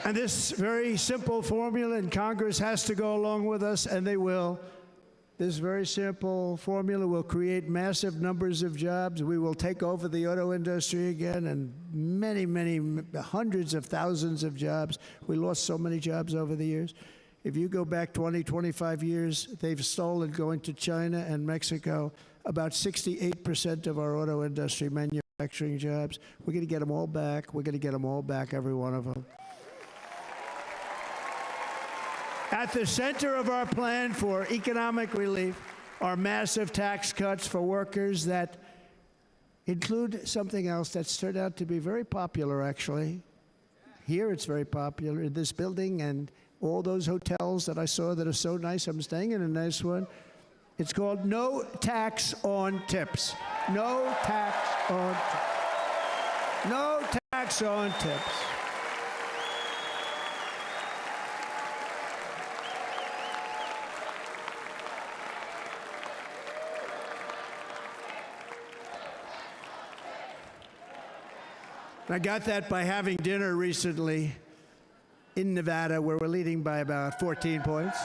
And this very simple formula, and Congress has to go along with us, and they will. This very simple formula will create massive numbers of jobs. We will take over the auto industry again, and many, many, hundreds of thousands of jobs. We lost so many jobs over the years. If you go back 20, 25 years, they've stolen, going to China and Mexico, about 68% of our auto industry manufacturing jobs. We're going to get them all back. We're going to get them all back, every one of them. At the center of our plan for economic relief are massive tax cuts for workers that include something else that's turned out to be very popular, actually. Here it's very popular, in this building and all those hotels that I saw that are so nice. I'm staying in a nice one. It's called no tax on tips. No tax on tips. No tax on tips. I got that by having dinner recently in Nevada, where we're leading by about 14 points.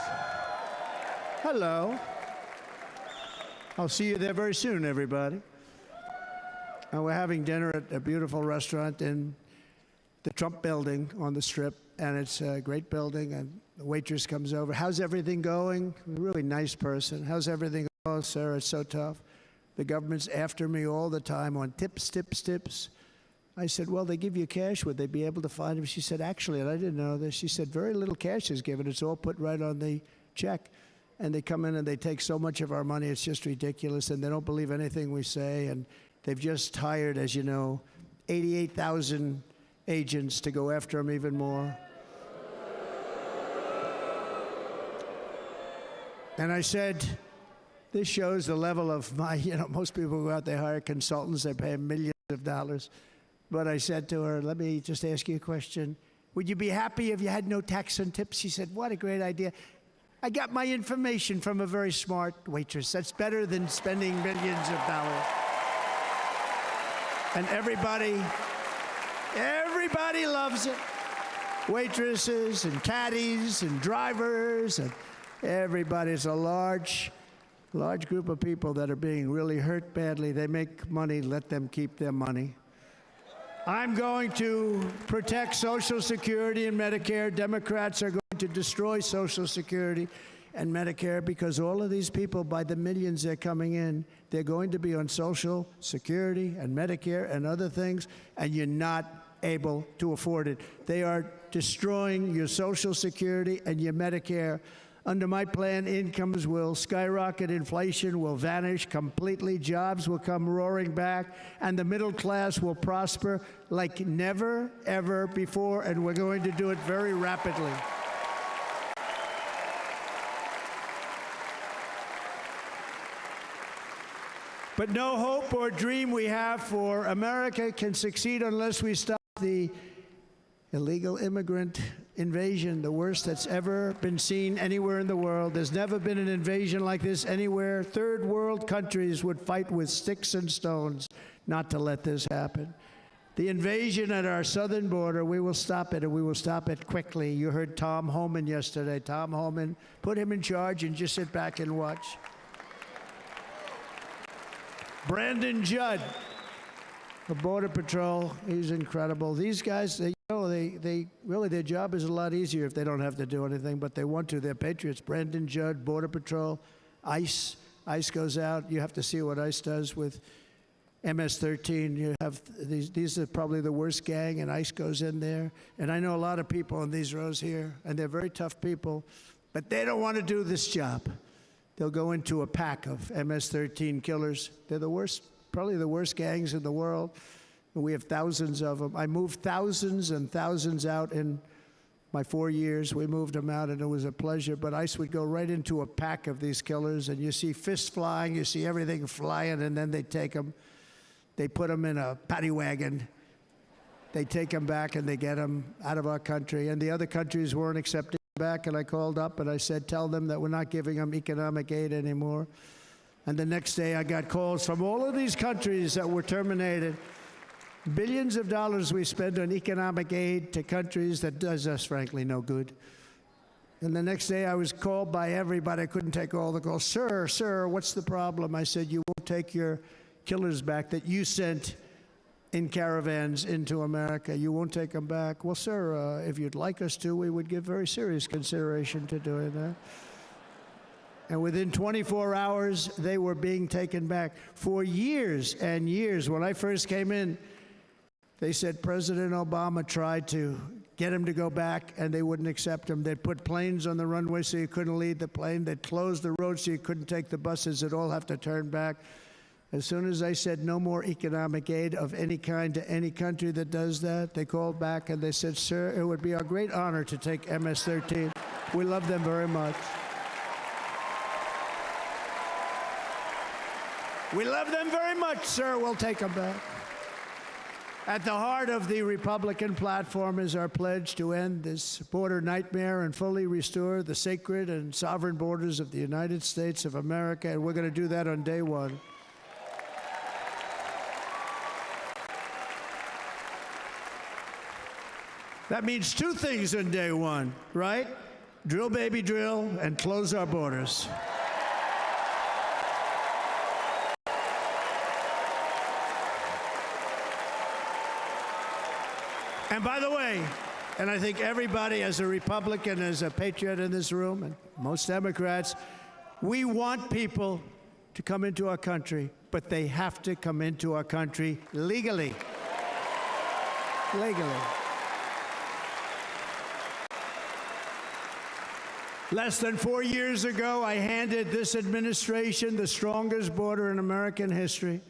Hello. I'll see you there very soon, everybody. And we're having dinner at a beautiful restaurant in the Trump building on the Strip, and it's a great building, and the waitress comes over. How's everything going? A really nice person. How's everything going? Oh, Sarah, it's so tough. The government's after me all the time on tips, tips, tips. I said, well, they give you cash. Would they be able to find him? She said, actually, and I didn't know this, she said, very little cash is given. It's all put right on the check. And they come in and they take so much of our money, it's just ridiculous. And they don't believe anything we say. And they've just hired, as you know, 88,000 agents to go after them even more. And I said, this shows the level of my, most people go out, they hire consultants, they pay them millions of dollars. But I said to her, let me just ask you a question. Would you be happy if you had no tax on tips? She said, what a great idea. I got my information from a very smart waitress. That's better than spending millions of dollars. And everybody loves it. Waitresses and caddies and drivers and everybody. It's a large group of people that are being really hurt badly. They make money, let them keep their money. I'm going to protect Social Security and Medicare. Democrats are going to destroy Social Security and Medicare because all of these people, by the millions they're coming in, they're going to be on Social Security and Medicare and other things, and you're not able to afford it. They are destroying your Social Security and your Medicare. Under my plan, incomes will skyrocket, inflation will vanish completely, jobs will come roaring back, and the middle class will prosper like never, ever before, and we're going to do it very rapidly. But no hope or dream we have for America can succeed unless we stop the illegal immigrant invasion, the worst that's ever been seen anywhere in the world. There's never been an invasion like this anywhere. Third world countries would fight with sticks and stones not to let this happen. The invasion at our southern border, we will stop it, and we will stop it quickly. You heard Tom Homan yesterday. Tom Homan, put him in charge and just sit back and watch. Brandon Judd, the Border Patrol, he's incredible. These guys, they really, their job is a lot easier if they don't have to do anything, but they want to. They're patriots. Brandon Judd, Border Patrol, ICE. ICE goes out. You have to see what ICE does with MS-13. You have these are probably the worst gang, and ICE goes in there. And I know a lot of people in these rows here, and they're very tough people, but they don't want to do this job. They'll go into a pack of MS-13 killers. They're the worst probably the worst gangs in the world. And we have thousands of them. I moved thousands and thousands out in my 4 years. We moved them out, and it was a pleasure. But ICE would go right into a pack of these killers, and you see fists flying, you see everything flying, and then they take them. They put them in a paddy wagon. They take them back, and they get them out of our country. And the other countries weren't accepting them back, and I called up, and I said, tell them that we're not giving them economic aid anymore. And the next day, I got calls from all of these countries that were terminated. Billions of dollars we spend on economic aid to countries that does us, frankly, no good. And the next day, I was called by everybody. I couldn't take all the calls. Sir, what's the problem? I said, you won't take your killers back that you sent in caravans into America. You won't take them back. Well, sir, if you'd like us to, we would give very serious consideration to doing that. And within 24 hours, they were being taken back. For years and years, when I first came in, they said President Obama tried to get him to go back, and they wouldn't accept him. They'd put planes on the runway so you couldn't leave the plane. They'd close the road so you couldn't take the buses. They'd all have to turn back. As soon as I said no more economic aid of any kind to any country that does that, they called back and they said, sir, it would be our great honor to take MS-13. We love them very much. We love them very much, sir. We'll take them back. At the heart of the Republican platform is our pledge to end this border nightmare and fully restore the sacred and sovereign borders of the United States of America, and we're going to do that on day one. That means two things on day one, right? Drill, baby, drill, and close our borders. And by the way, and I think everybody as a Republican, as a patriot in this room, and most Democrats, we want people to come into our country, but they have to come into our country legally. Legally. Less than 4 years ago, I handed this administration the strongest border in American history.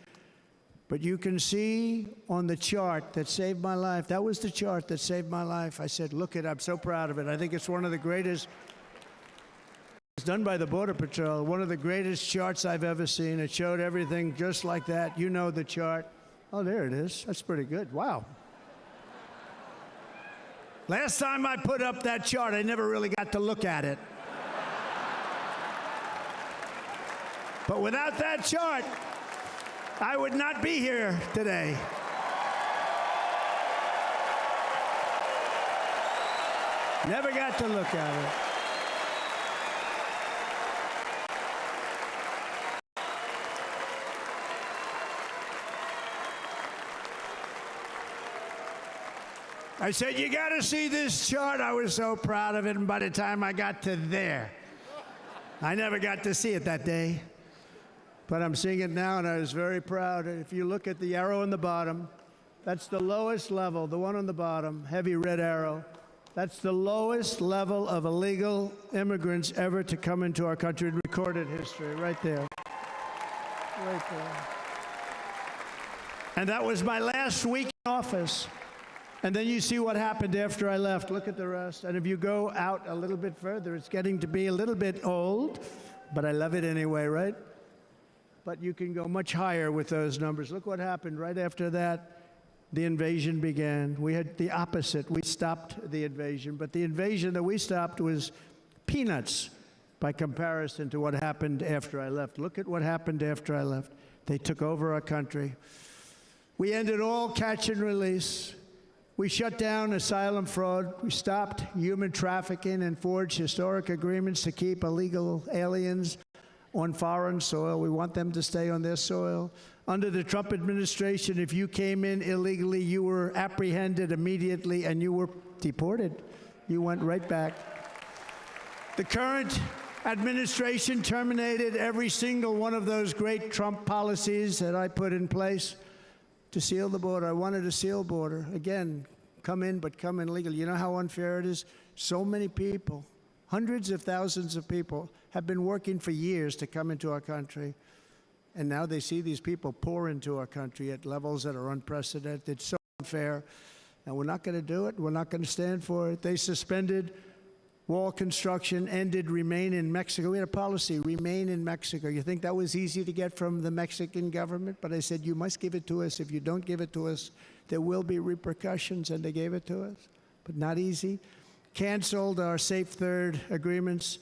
But you can see on the chart that saved my life, that was the chart that saved my life. I said, look it, I'm so proud of it. I think it's one of the greatest, it's done by the Border Patrol, one of the greatest charts I've ever seen. It showed everything just like that. You know the chart. Oh, there it is. That's pretty good. Wow. Last time I put up that chart, I never really got to look at it. But without that chart, I would not be here today. Never got to look at it. I said, you got to see this chart. I was so proud of it, and by the time I got to there, I never got to see it that day. But I'm seeing it now, and I was very proud. If you look at the arrow on the bottom, that's the lowest level, the one on the bottom, heavy red arrow. That's the lowest level of illegal immigrants ever to come into our country in recorded history, right there. Right there. And that was my last week in office. And then you see what happened after I left. Look at the rest. And if you go out a little bit further, it's getting to be a little bit old, but I love it anyway, right? But you can go much higher with those numbers. Look what happened right after that. The invasion began. We had the opposite. We stopped the invasion, but the invasion that we stopped was peanuts by comparison to what happened after I left. Look at what happened after I left. They took over our country. We ended all catch and release. We shut down asylum fraud. We stopped human trafficking and forged historic agreements to keep illegal aliens on foreign soil. We want them to stay on their soil. Under the Trump administration, if you came in illegally, you were apprehended immediately and you were deported. You went right back. The current administration terminated every single one of those great Trump policies that I put in place to seal the border. I wanted a sealed border. Again, come in, but come in legally. You know how unfair it is? So many people, hundreds of thousands of people, have been working for years to come into our country. And now they see these people pour into our country at levels that are unprecedented. It's so unfair. And we're not going to do it. We're not going to stand for it. They suspended wall construction, ended remain in Mexico. We had a policy, remain in Mexico. You think that was easy to get from the Mexican government? But I said, you must give it to us. If you don't give it to us, there will be repercussions, and they gave it to us. But not easy. Canceled our Safe Third agreements,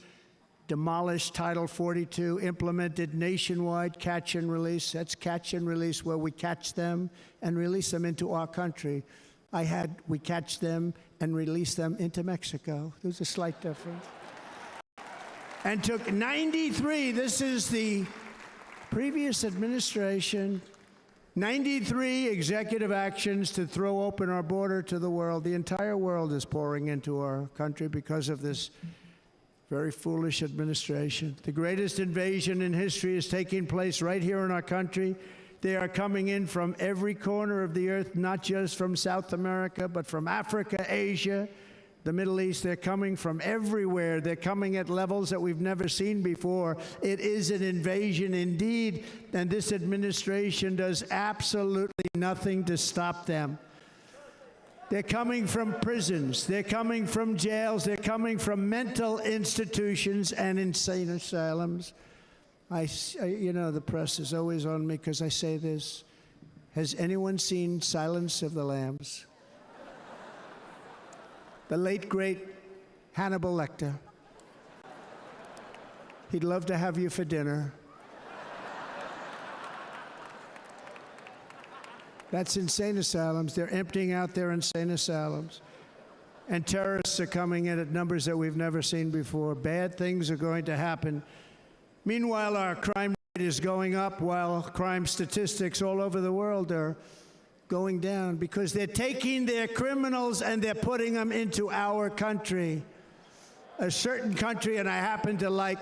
demolished Title 42, implemented nationwide catch and release. That's catch and release, where we catch them and release them into our country. We catch them and release them into Mexico. There's a slight difference. And took 93, this is the previous administration, 93 executive actions to throw open our border to the world. The entire world is pouring into our country because of this very foolish administration. The greatest invasion in history is taking place right here in our country. They are coming in from every corner of the earth, not just from South America, but from Africa, Asia, the Middle East. They're coming from everywhere. They're coming at levels that we've never seen before. It is an invasion indeed, and this administration does absolutely nothing to stop them. They're coming from prisons. They're coming from jails. They're coming from mental institutions and insane asylums. You know, the press is always on me because I say this. Has anyone seen Silence of the Lambs? The late, great Hannibal Lecter. He'd love to have you for dinner. That's insane asylums. They're emptying out their insane asylums. And terrorists are coming in at numbers that we've never seen before. Bad things are going to happen. Meanwhile, our crime rate is going up, while crime statistics all over the world are going down, because they're taking their criminals and they're putting them into our country. A certain country, and I happen to like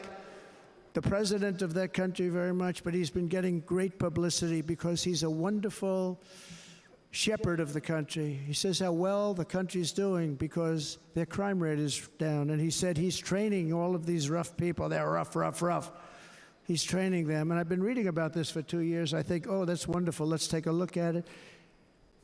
the president of that country very much, but he's been getting great publicity because he's a wonderful shepherd of the country. He says how well the country's doing because their crime rate is down. And he said he's training all of these rough people. They're rough, rough, rough. He's training them. And I've been reading about this for 2 years. I think, oh, that's wonderful. Let's take a look at it.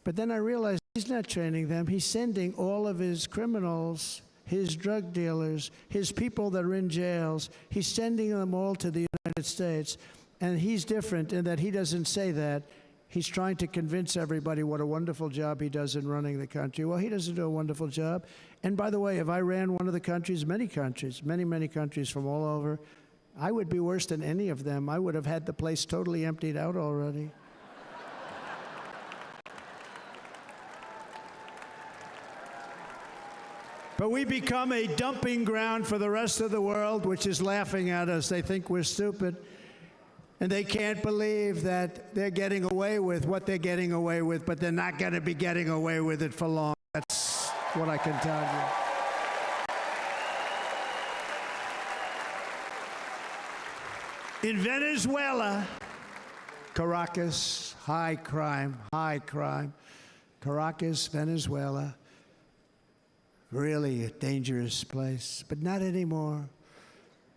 But then I realized he's not training them. He's sending all of his criminals, his drug dealers, his people that are in jails, he's sending them all to the United States. And he's different in that he doesn't say that. He's trying to convince everybody what a wonderful job he does in running the country. Well, he doesn't do a wonderful job. And by the way, if I ran one of the countries, many countries from all over, I would be worse than any of them. I would have had the place totally emptied out already. But we become a dumping ground for the rest of the world, which is laughing at us. They think we're stupid. And they can't believe that they're getting away with what they're getting away with, but they're not going to be getting away with it for long. That's what I can tell you. In Venezuela, Caracas, high crime. Caracas, Venezuela, really a dangerous place, but not anymore.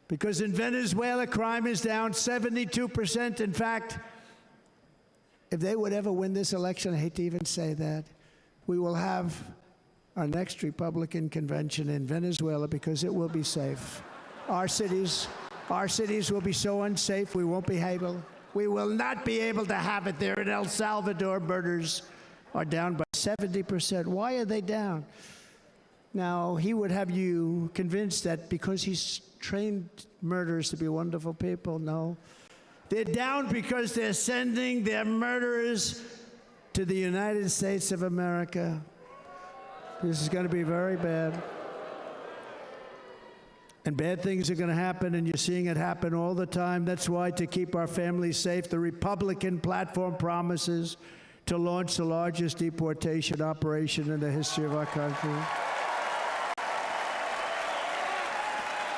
Because in Venezuela, crime is down 72%. In fact, if they would ever win this election, I hate to even say that, we will have our next Republican convention in Venezuela because it will be safe. Our cities will be so unsafe, we will not be able to have it there. In El Salvador, murders are down by 70%. Why are they down? Now, he would have you convinced that because he's trained murderers to be wonderful people. No. They're down because they're sending their murderers to the United States of America. This is going to be very bad. And bad things are going to happen, and you're seeing it happen all the time. That's why, to keep our families safe, the Republican platform promises to launch the largest deportation operation in the history of our country.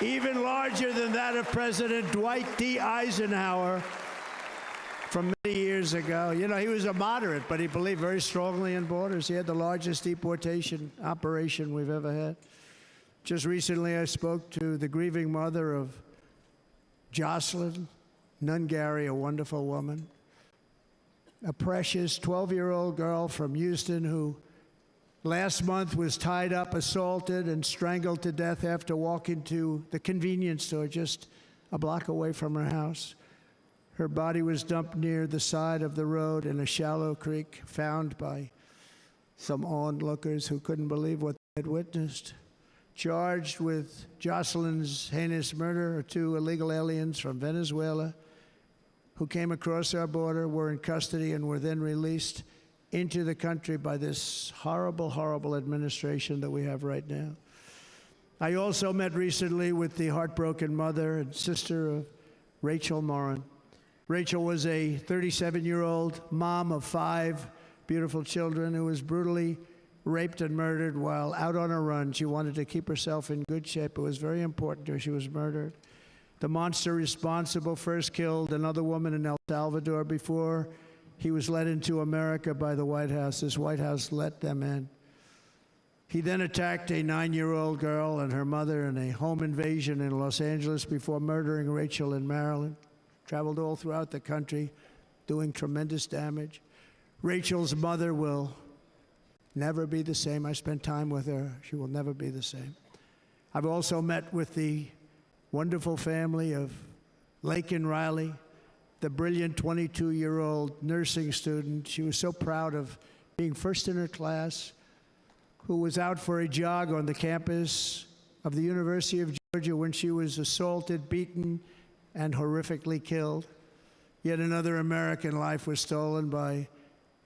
Even larger than that of President Dwight D. Eisenhower from many years ago. You know, he was a moderate, but he believed very strongly in borders. He had the largest deportation operation we've ever had. Just recently, I spoke to the grieving mother of Jocelyn, Nungary, a wonderful woman. A precious 12-year-old girl from Houston who last month was tied up, assaulted, and strangled to death after walking to the convenience store just a block away from her house. Her body was dumped near the side of the road in a shallow creek, found by some onlookers who couldn't believe what they had witnessed. Charged with Jocelyn's heinous murder are 2 illegal aliens from Venezuela who came across our border, were in custody, and were then released into the country by this horrible, horrible administration that we have right now. I also met recently with the heartbroken mother and sister of Rachel Morin. Rachel was a 37-year-old mom of 5 beautiful children who was brutally raped and murdered while out on a run. She wanted to keep herself in good shape. It was very important to her. She was murdered. The monster responsible first killed another woman in El Salvador before he was led into America by the White House. This White House let them in. He then attacked a 9-year-old girl and her mother in a home invasion in Los Angeles before murdering Rachel in Maryland. Traveled all throughout the country, doing tremendous damage. Rachel's mother will never be the same. I spent time with her. She will never be the same. I've also met with the wonderful family of Laken Riley, the brilliant 22-year-old nursing student. She was so proud of being first in her class, who was out for a jog on the campus of the University of Georgia when she was assaulted, beaten, and horrifically killed. Yet another American life was stolen by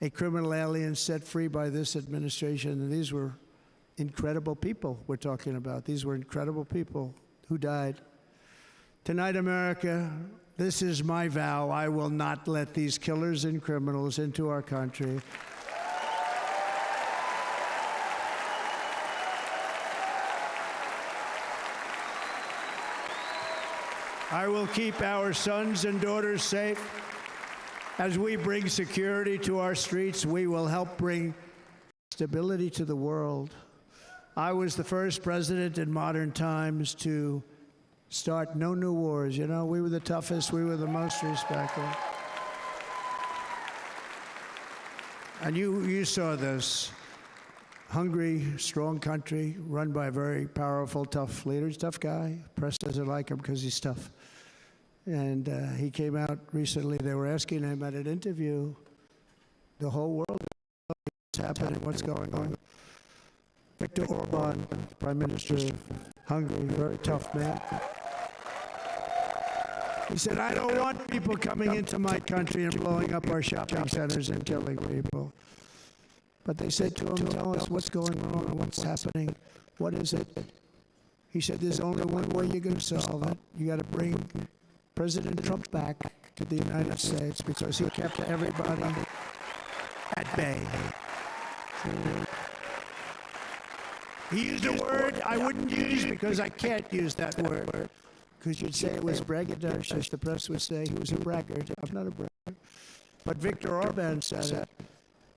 a criminal alien set free by this administration. And these were incredible people we're talking about. These were incredible people who died. Tonight, America, this is my vow. I will not let these killers and criminals into our country. I will keep our sons and daughters safe. As we bring security to our streets, we will help bring stability to the world. I was the first president in modern times to start no new wars. You know, we were the toughest, we were the most respected. And you saw this. Hungry, strong country, run by a very powerful, tough leader. He's a tough guy. Press doesn't like him because he's tough. And he came out recently. They were asking him at an interview, the whole world is what's happening, what's going on. Viktor Orban, Prime Minister of Hungary, very tough man. He said, I don't want people coming into my country and blowing up our shopping centers and killing people. But they said to him, tell us what's going on, what's happening, what is it? He said, there's only one way you're going to solve it. You got to bring President Trump back to the United States because he kept everybody at bay. He used a word I wouldn't use because I can't use that word. Because you'd say it was braggadocious. The press would say he was a braggart. I'm not a braggart. But Viktor Orban said it.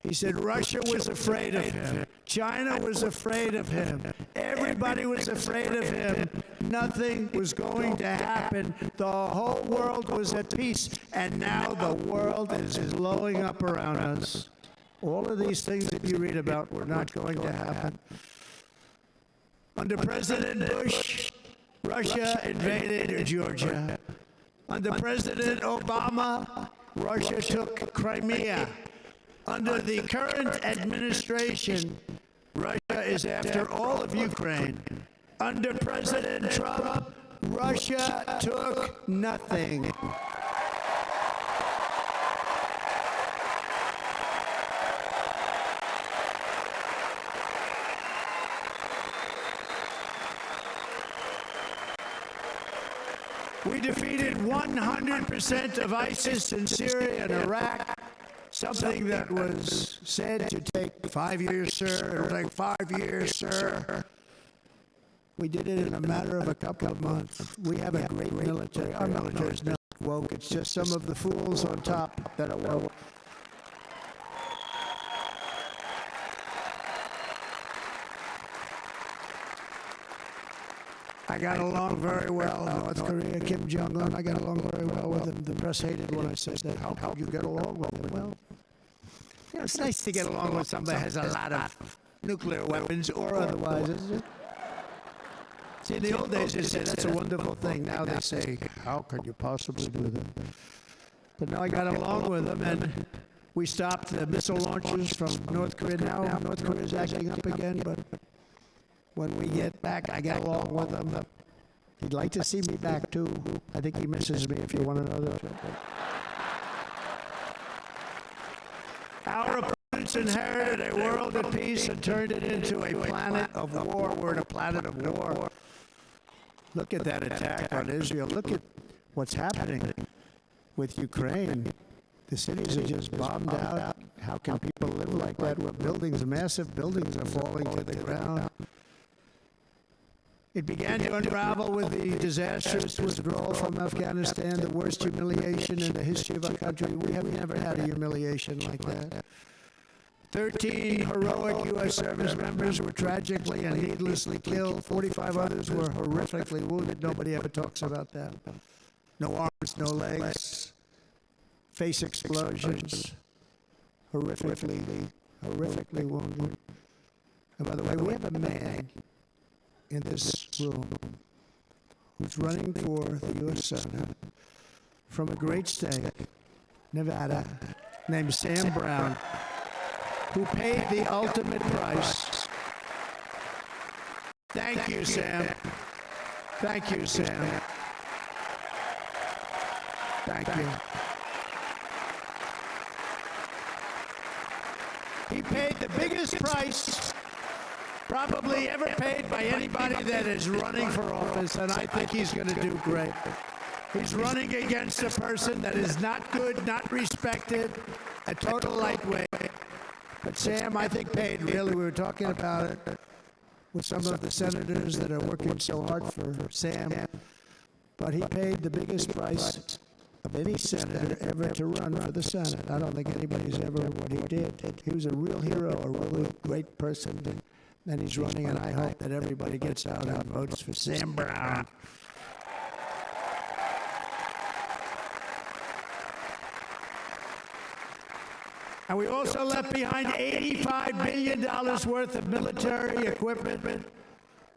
He said Russia was afraid of him. China was afraid of him. Everybody was afraid of him. Nothing was going to happen. The whole world was at peace. And now the world is blowing up around us. All of these things that you read about were not going to happen. Under President Bush, Russia invaded Georgia. Under President Obama, Russia took Crimea. Under the current administration, Russia is after all of Ukraine. Under President Trump, Russia took nothing. We defeated 100% of ISIS in Syria and Iraq, something that was said to take 5 years, sir. It'll take 5 years, sir. We did it in a matter of a couple of months. We have a great military. Our military is not woke. It's just some of the fools on top that are woke. I got along very well with North Korea, Kim Jong-un. I got along very well with him. The press hated when I said that. How could you get along with him? Well, you know, it's nice to get along with somebody that has a lot of nuclear weapons or otherwise, isn't it? See, in the old days, they said that's a wonderful thing. Now they say, how could you possibly do that? But now I got along with them, and we stopped the missile launches from North Korea. Now North Korea is acting up again, but when we get back, I get along with them. He'd like to see me back, too. I think he misses me, if you want to know that. Our opponents inherited a world of peace and turned it into a planet of war. We're in a planet of war. Look at that attack on Israel. Look at what's happening with Ukraine. The cities are just bombed out. How can people live like that where buildings, massive buildings are falling to the ground? It began to unravel with the disastrous withdrawal from Afghanistan, the worst humiliation in the history of our country. We have never had a humiliation like that. 13 heroic U.S. service members were tragically and needlessly killed. 45 others were horrifically wounded. Nobody ever talks about that. No arms, no legs, face explosions, horrifically wounded. And by the way, we have a man in this room who's running for the U.S. Senate from a great state, Nevada, named Sam Brown, who paid the ultimate price. Thank you, Sam. Thank you, Sam. Thank you. He paid the biggest price probably ever paid by anybody that is running for office, and I think he's going to do great. He's running against a person that is not good, not respected, a total lightweight. But Sam, I think, paid really. We were talking about it with some of the senators that are working so hard for Sam. But he paid the biggest price of any senator ever to run for the Senate. I don't think anybody's ever what he did. He was a real hero, a really great person. And he's running, and I hope that everybody gets out and votes for Sam Brown. And we also left behind $85 billion worth of military equipment,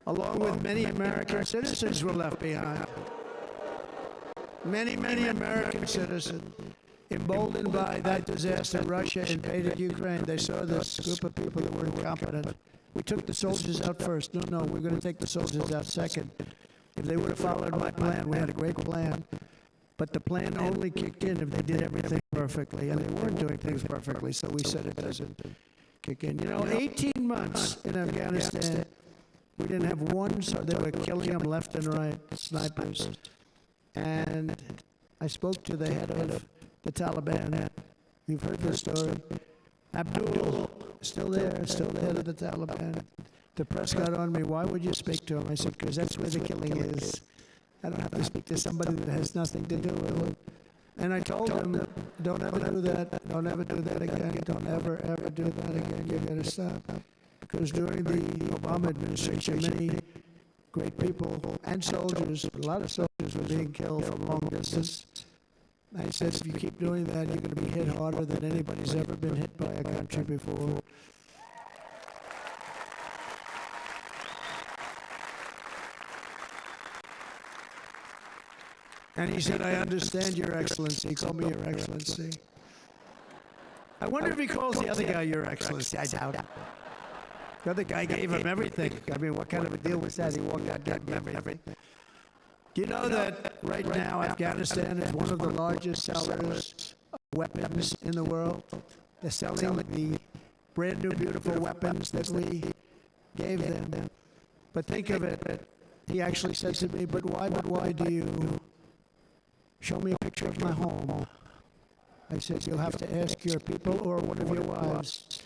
along with many American citizens were left behind. Many American citizens, emboldened by that disaster. Russia invaded Ukraine. They saw this group of people that were incompetent. We took the soldiers out first. No, we're going to take the soldiers out second. If they would have followed my plan, we had a great plan. But the plan only kicked in if they did everything perfectly, and they weren't doing things perfectly, so we said it doesn't kick in. You know, 18 months in Afghanistan, we didn't have one, so they were killing them left and right, snipers. And I spoke to the head of the Taliban. You've heard the story. Abdul, still the head of the Taliban. The press got on me. Why would you speak to him? I said, because that's where the killing is. I don't have to speak to somebody that has nothing to do with it. And I told him, don't ever do that. Don't ever do that again. Don't ever do that again. You got to stop. Because during the Obama administration, many great people and soldiers, a lot of soldiers were being killed from long distance. I said, if you keep doing that, you're going to be hit harder than anybody's ever been hit by a country before. And he said, I understand, Your Excellency. He called me Your Excellency. I wonder if he calls the other guy Your Excellency. I doubt it. The other guy gave him everything. I mean, what kind of a deal was that? He walked out, gave him everything. Do you know that right now Afghanistan is one of the largest sellers of weapons in the world? They're selling the brand new beautiful weapons that we gave them. But think of it. He actually said to me, but why do you show me a picture of my home? I said, you'll have to ask your people or one of your wives.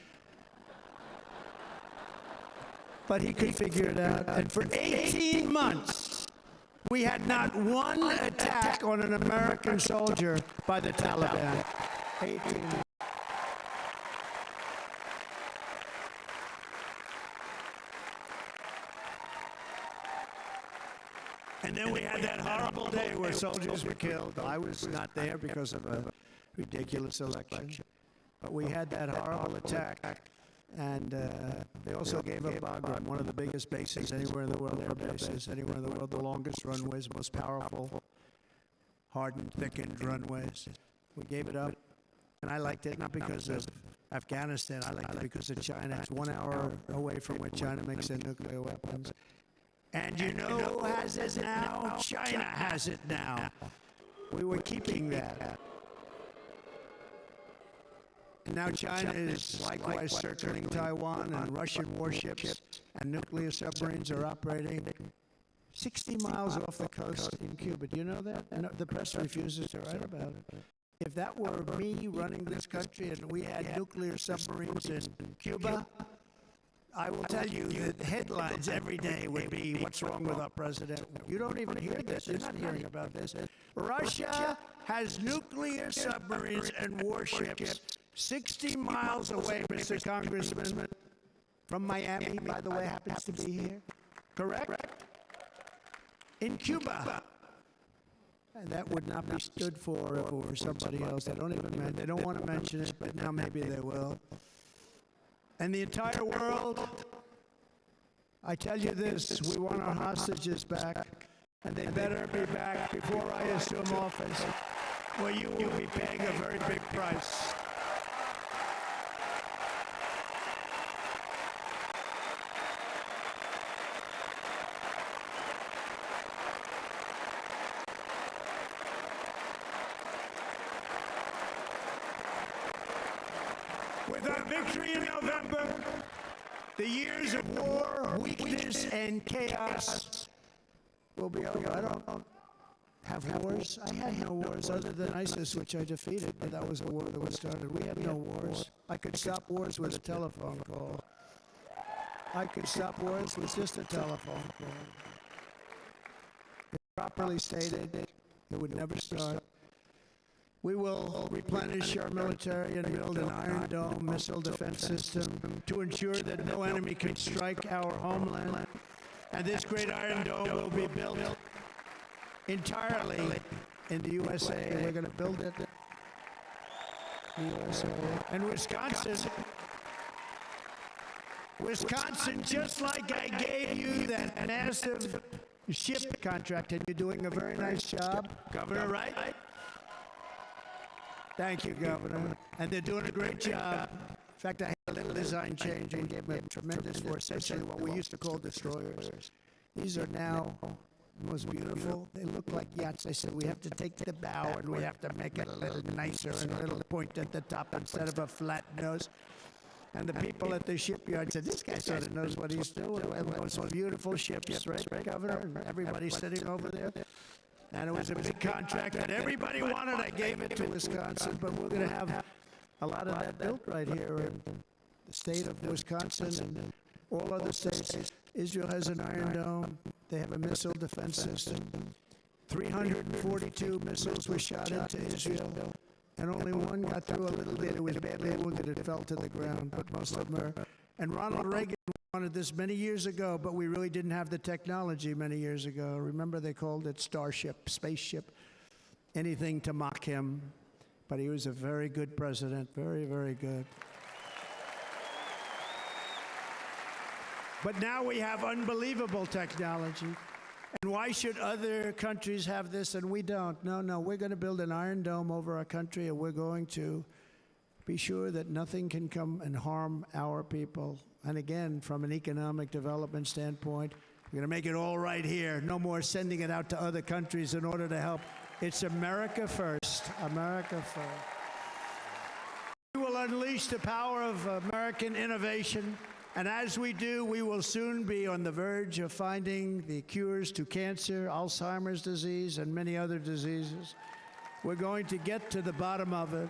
But he could figure it out. And for 18 months, we had not one attack on an American soldier by the Taliban. 18 months. And then we had that horrible day where soldiers were killed. I was not there because of a ridiculous election. But we had that horrible attack. And they also gave up Bagram, one of the biggest bases anywhere in the world, anywhere in the world, the longest runways, most powerful, hardened, thickened runways. We gave it up. And I liked it not because of Afghanistan. I liked it because of China. It's 1 hour away from where China makes their nuclear weapons. And you know who has it now? China has it now. We were keeping that. And now China is likewise circling Taiwan, and Russian warships and nuclear submarines are operating 60 miles off the coast in Cuba. Do you know that? And the press refuses to write about it. If that were me running this country and we had nuclear submarines in Cuba, I will tell you that the headlines every day would be, what's wrong with our president? You don't even hear this. You're not hearing about this. Russia has nuclear submarines and warships 60 miles away, Mr. Congressman, from Miami, by the way, happens to be here. Correct? In Cuba. And that would not be stood for if it were somebody else. They don't want to mention it, but now maybe they will. And the entire world, I tell you this, we want our hostages back, and they better be back before I assume office, or you will be paying a very big price. With our victory in November, the years of war, weakness, and chaos will be over. I don't have wars. I had no wars other than ISIS, which I defeated, but that was a war that was started. We had no wars. I could stop wars with a telephone call. I could stop wars with just a telephone call. If properly stated, it would never start. We will replenish our military and build an Iron Dome missile defense system to ensure that no enemy can strike our homeland. And this great Iron Dome will be built entirely in the USA. We're going to build it in the USA. And Wisconsin, just like I gave you that massive ship contract, and you're doing a very nice job, Governor, right? Thank you, Governor. And they're doing a great job. In fact, I had a little design change and gave them tremendous for essentially what we used to call destroyers. These are now most beautiful. They look like yachts. I said we have to take the bow and we have to make it a little nicer and a little point at the top instead of a flat nose. And the people at the shipyard said, this guy sort of knows what he's doing. We have the most beautiful ships, right, Governor? And everybody's sitting over there. And it was a big contract that everybody wanted. I gave it to Wisconsin, but we're going to have a lot of that built right here in the state of Wisconsin and all other states. Israel has an Iron Dome. They have a missile defense system. 342 missiles were shot into Israel, and only one got through a little bit. It was badly wounded. It fell to the ground, but most of them are. And Ronald Reagan wanted this many years ago, but we really didn't have the technology many years ago. Remember, they called it Starship, spaceship, anything to mock him. But he was a very good president, very, very good. But now we have unbelievable technology. And why should other countries have this and we don't? No, we're going to build an Iron Dome over our country, and we're going to be sure that nothing can come and harm our people. And again, from an economic development standpoint, we're going to make it all right here. No more sending it out to other countries in order to help. It's America first. America first. We will unleash the power of American innovation. And as we do, we will soon be on the verge of finding the cures to cancer, Alzheimer's disease, and many other diseases. We're going to get to the bottom of it.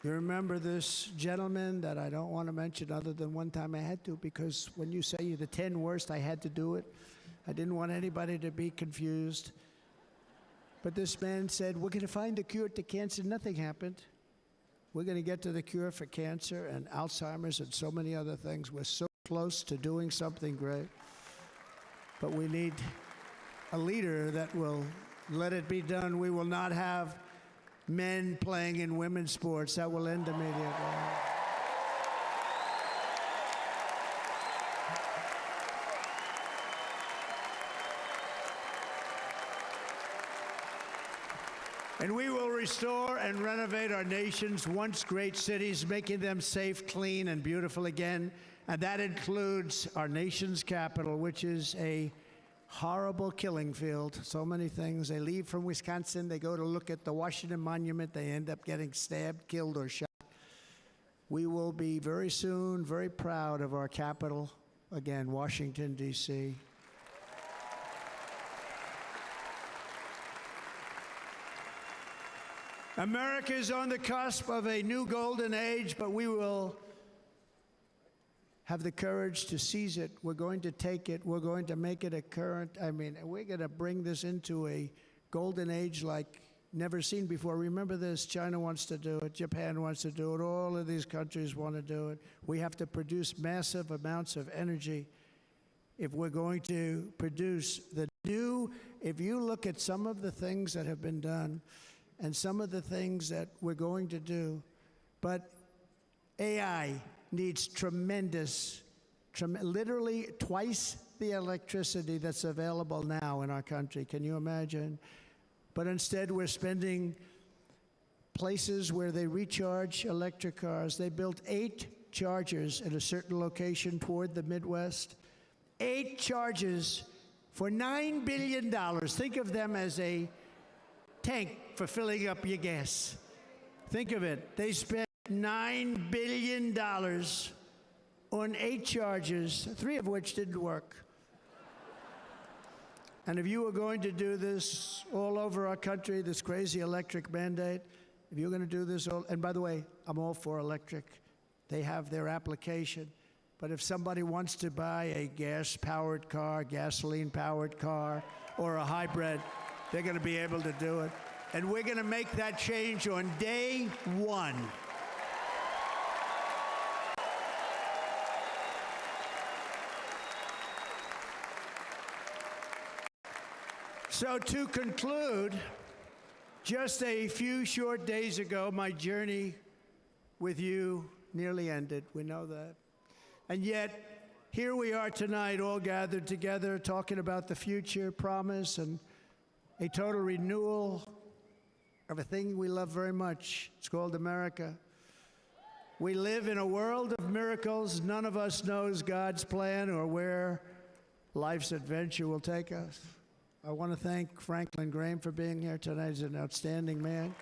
You remember this gentleman that I don't want to mention other than one time I had to, because when you say you're the 10 worst, I had to do it. I didn't want anybody to be confused. But this man said, we're going to find a cure to cancer. Nothing happened. We're going to get to the cure for cancer and Alzheimer's and so many other things. We're so close to doing something great. but we need a leader that will let it be done. We will not have men playing in women's sports. That will end immediately. And we will restore and renovate our nation's once great cities, making them safe, clean, and beautiful again. And that includes our nation's capital, which is a horrible killing field. So many things. They leave from Wisconsin, they go to look at the Washington Monument, they end up getting stabbed, killed, or shot. We will be very soon very proud of our capital, again, Washington, D.C. America is on the cusp of a new golden age, but we will have the courage to seize it. We're going to take it. We're going to make it a current. We're going to bring this into a golden age like never seen before. Remember this, China wants to do it, Japan wants to do it, all of these countries want to do it. We have to produce massive amounts of energy if we're going to produce the new. If you look at some of the things that have been done, and some of the things that we're going to do. But AI needs literally twice the electricity that's available now in our country. Can you imagine? But instead, we're spending places where they recharge electric cars. They built 8 chargers at a certain location toward the Midwest. 8 chargers for $9 billion. Think of them as a tank for filling up your gas. Think of it. They spent $9 billion on 8 chargers, 3 of which didn't work. And if you were going to do this all over our country, this crazy electric mandate, if you're going to do this and by the way, I'm all for electric. They have their application. But if somebody wants to buy a gas-powered car, gasoline-powered car, or a hybrid, they're going to be able to do it. And we're going to make that change on day 1. So to conclude, just a few short days ago, my journey with you nearly ended. We know that. And yet, here we are tonight, all gathered together, talking about the future, promise, and a total renewal of a thing we love very much. It's called America. We live in a world of miracles. None of us knows God's plan or where life's adventure will take us. I want to thank Franklin Graham for being here tonight. He's an outstanding man.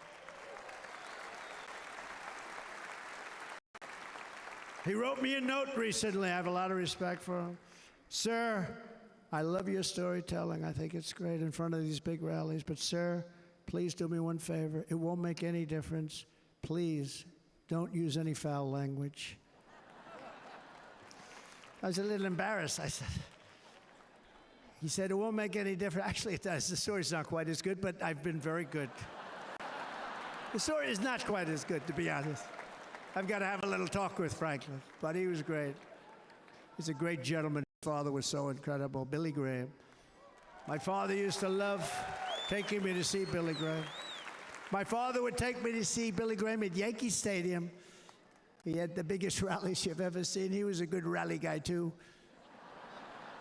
He wrote me a note recently. I have a lot of respect for him. Sir, I love your storytelling. I think it's great in front of these big rallies. But sir, please do me one favor. It won't make any difference. Please don't use any foul language. I was a little embarrassed. I said, he said, it won't make any difference. Actually, it does. The story's not quite as good, but I've been very good. The story is not quite as good, to be honest. I've got to have a little talk with Franklin, but he was great. He's a great gentleman. His father was so incredible, Billy Graham. My father used to love taking me to see Billy Graham. My father would take me to see Billy Graham at Yankee Stadium. He had the biggest rallies you've ever seen. He was a good rally guy, too.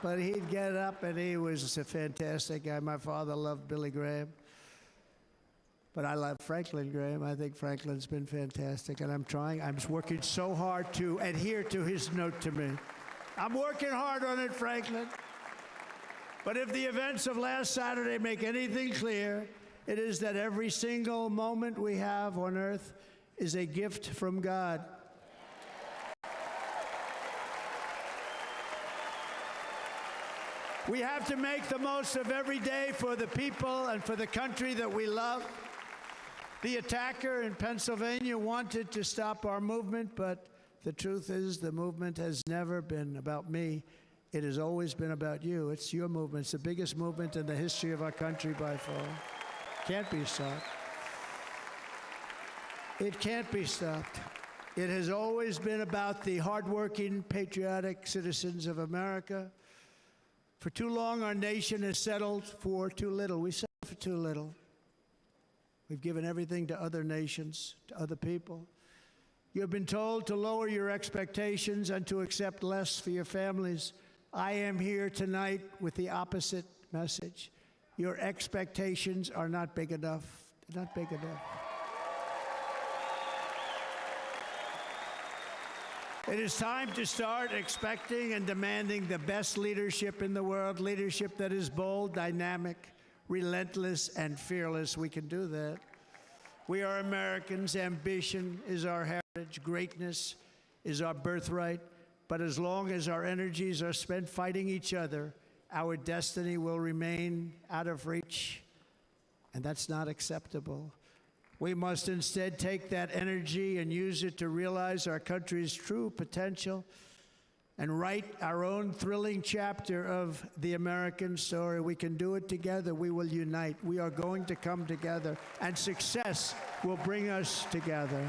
But he'd get up, and he was a fantastic guy. My father loved Billy Graham. But I love Franklin Graham. I think Franklin's been fantastic, and I'm working so hard to adhere to his note to me. I'm working hard on it, Franklin. But if the events of last Saturday make anything clear, it is that every single moment we have on earth is a gift from God. We have to make the most of every day for the people and for the country that we love. The attacker in Pennsylvania wanted to stop our movement, but the truth is the movement has never been about me. It has always been about you. It's your movement. It's the biggest movement in the history of our country by far. Can't be stopped. It can't be stopped. It has always been about the hardworking, patriotic citizens of America. For too long, our nation has settled for too little. We settle for too little. We've given everything to other nations, to other people. You have been told to lower your expectations and to accept less for your families. I am here tonight with the opposite message. Your expectations are not big enough. They're not big enough. It is time to start expecting and demanding the best leadership in the world, leadership that is bold, dynamic, relentless, and fearless. We can do that. We are Americans. Ambition is our heritage. Greatness is our birthright. But as long as our energies are spent fighting each other, our destiny will remain out of reach, and that's not acceptable. We must instead take that energy and use it to realize our country's true potential and write our own thrilling chapter of the American story. We can do it together. We will unite. We are going to come together, and success will bring us together.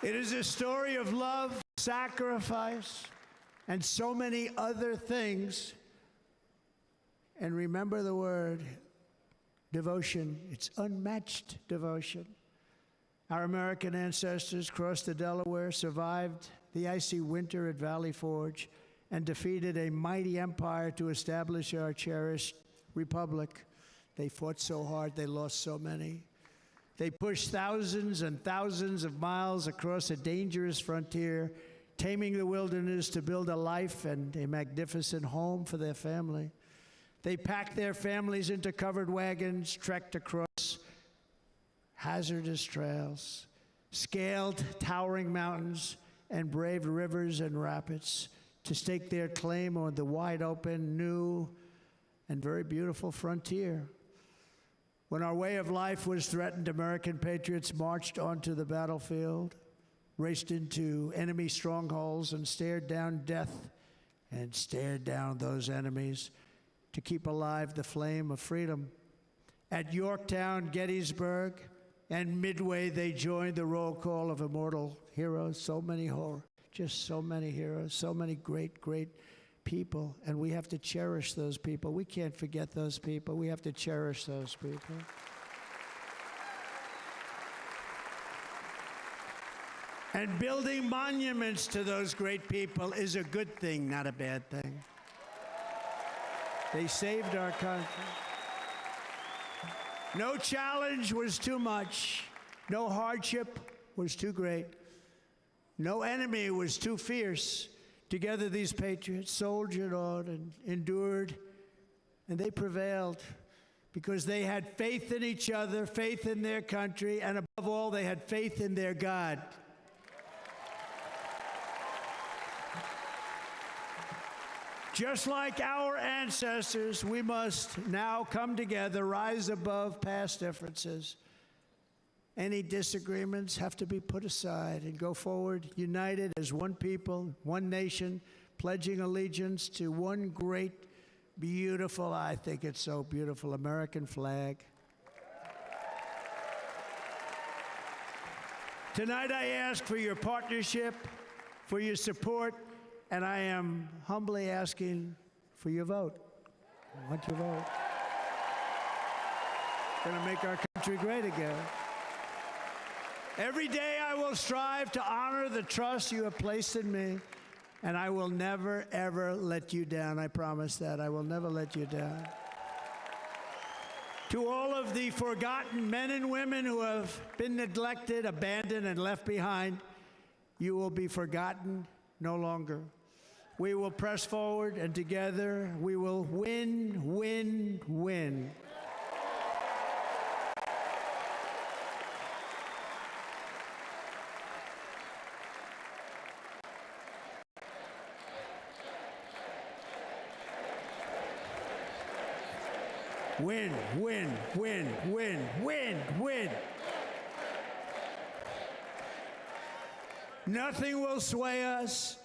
It is a story of love, sacrifice, and so many other things. And remember the word, devotion. It's unmatched devotion. Our American ancestors crossed the Delaware, survived the icy winter at Valley Forge, and defeated a mighty empire to establish our cherished republic. They fought so hard, they lost so many. They pushed thousands and thousands of miles across a dangerous frontier, taming the wilderness to build a life and a magnificent home for their family. They packed their families into covered wagons, trekked across hazardous trails, scaled towering mountains, and braved rivers and rapids to stake their claim on the wide open, new, and very beautiful frontier. When our way of life was threatened, American patriots marched onto the battlefield, raced into enemy strongholds, and stared down death and stared down those enemies to keep alive the flame of freedom. At Yorktown, Gettysburg, and Midway, they joined the roll call of immortal heroes. So many just so many heroes, so many great, great people. And we have to cherish those people. We can't forget those people. We have to cherish those people. And building monuments to those great people is a good thing, not a bad thing. They saved our country. No challenge was too much. No hardship was too great. No enemy was too fierce. Together, these patriots soldiered on and endured, and they prevailed because they had faith in each other, faith in their country, and above all, they had faith in their God. Just like our ancestors, we must now come together, rise above past differences. Any disagreements have to be put aside and go forward united as one people, one nation, pledging allegiance to one great, beautiful, I think it's so beautiful, American flag. Tonight I ask for your partnership, for your support, and I am humbly asking for your vote. I want your vote. It's going to make our country great again. Every day I will strive to honor the trust you have placed in me, and I will never, ever let you down. I promise that. I will never let you down. To all of the forgotten men and women who have been neglected, abandoned, and left behind, you will be forgotten no longer. We will press forward, and together we will win, win, win. Win, win, win, win, win, win. Nothing will sway us,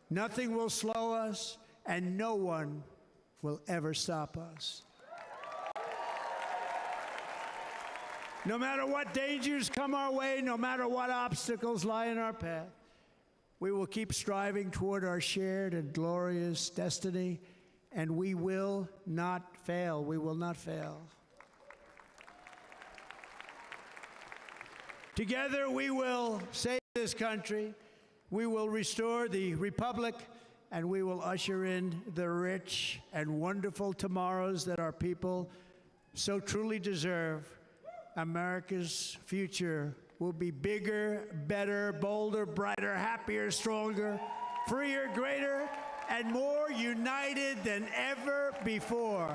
nothing will slow us, and no one will ever stop us. No matter what dangers come our way, no matter what obstacles lie in our path, We will keep striving toward our shared and glorious destiny, and we will not fail. We will not fail. Together, we will save this country, we will restore the republic, and we will usher in the rich and wonderful tomorrows that our people so truly deserve. America's future will be bigger, better, bolder, brighter, happier, stronger, freer, greater, and more united than ever before.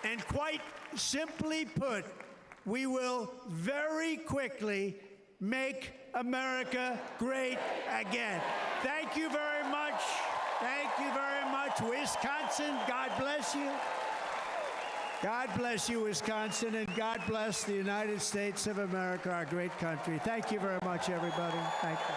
And quite simply put, we will very quickly make America great again. Thank you very much. Thank you very much, Wisconsin. God bless you. God bless you, Wisconsin, and God bless the United States of America, our great country. Thank you very much, everybody. Thank you.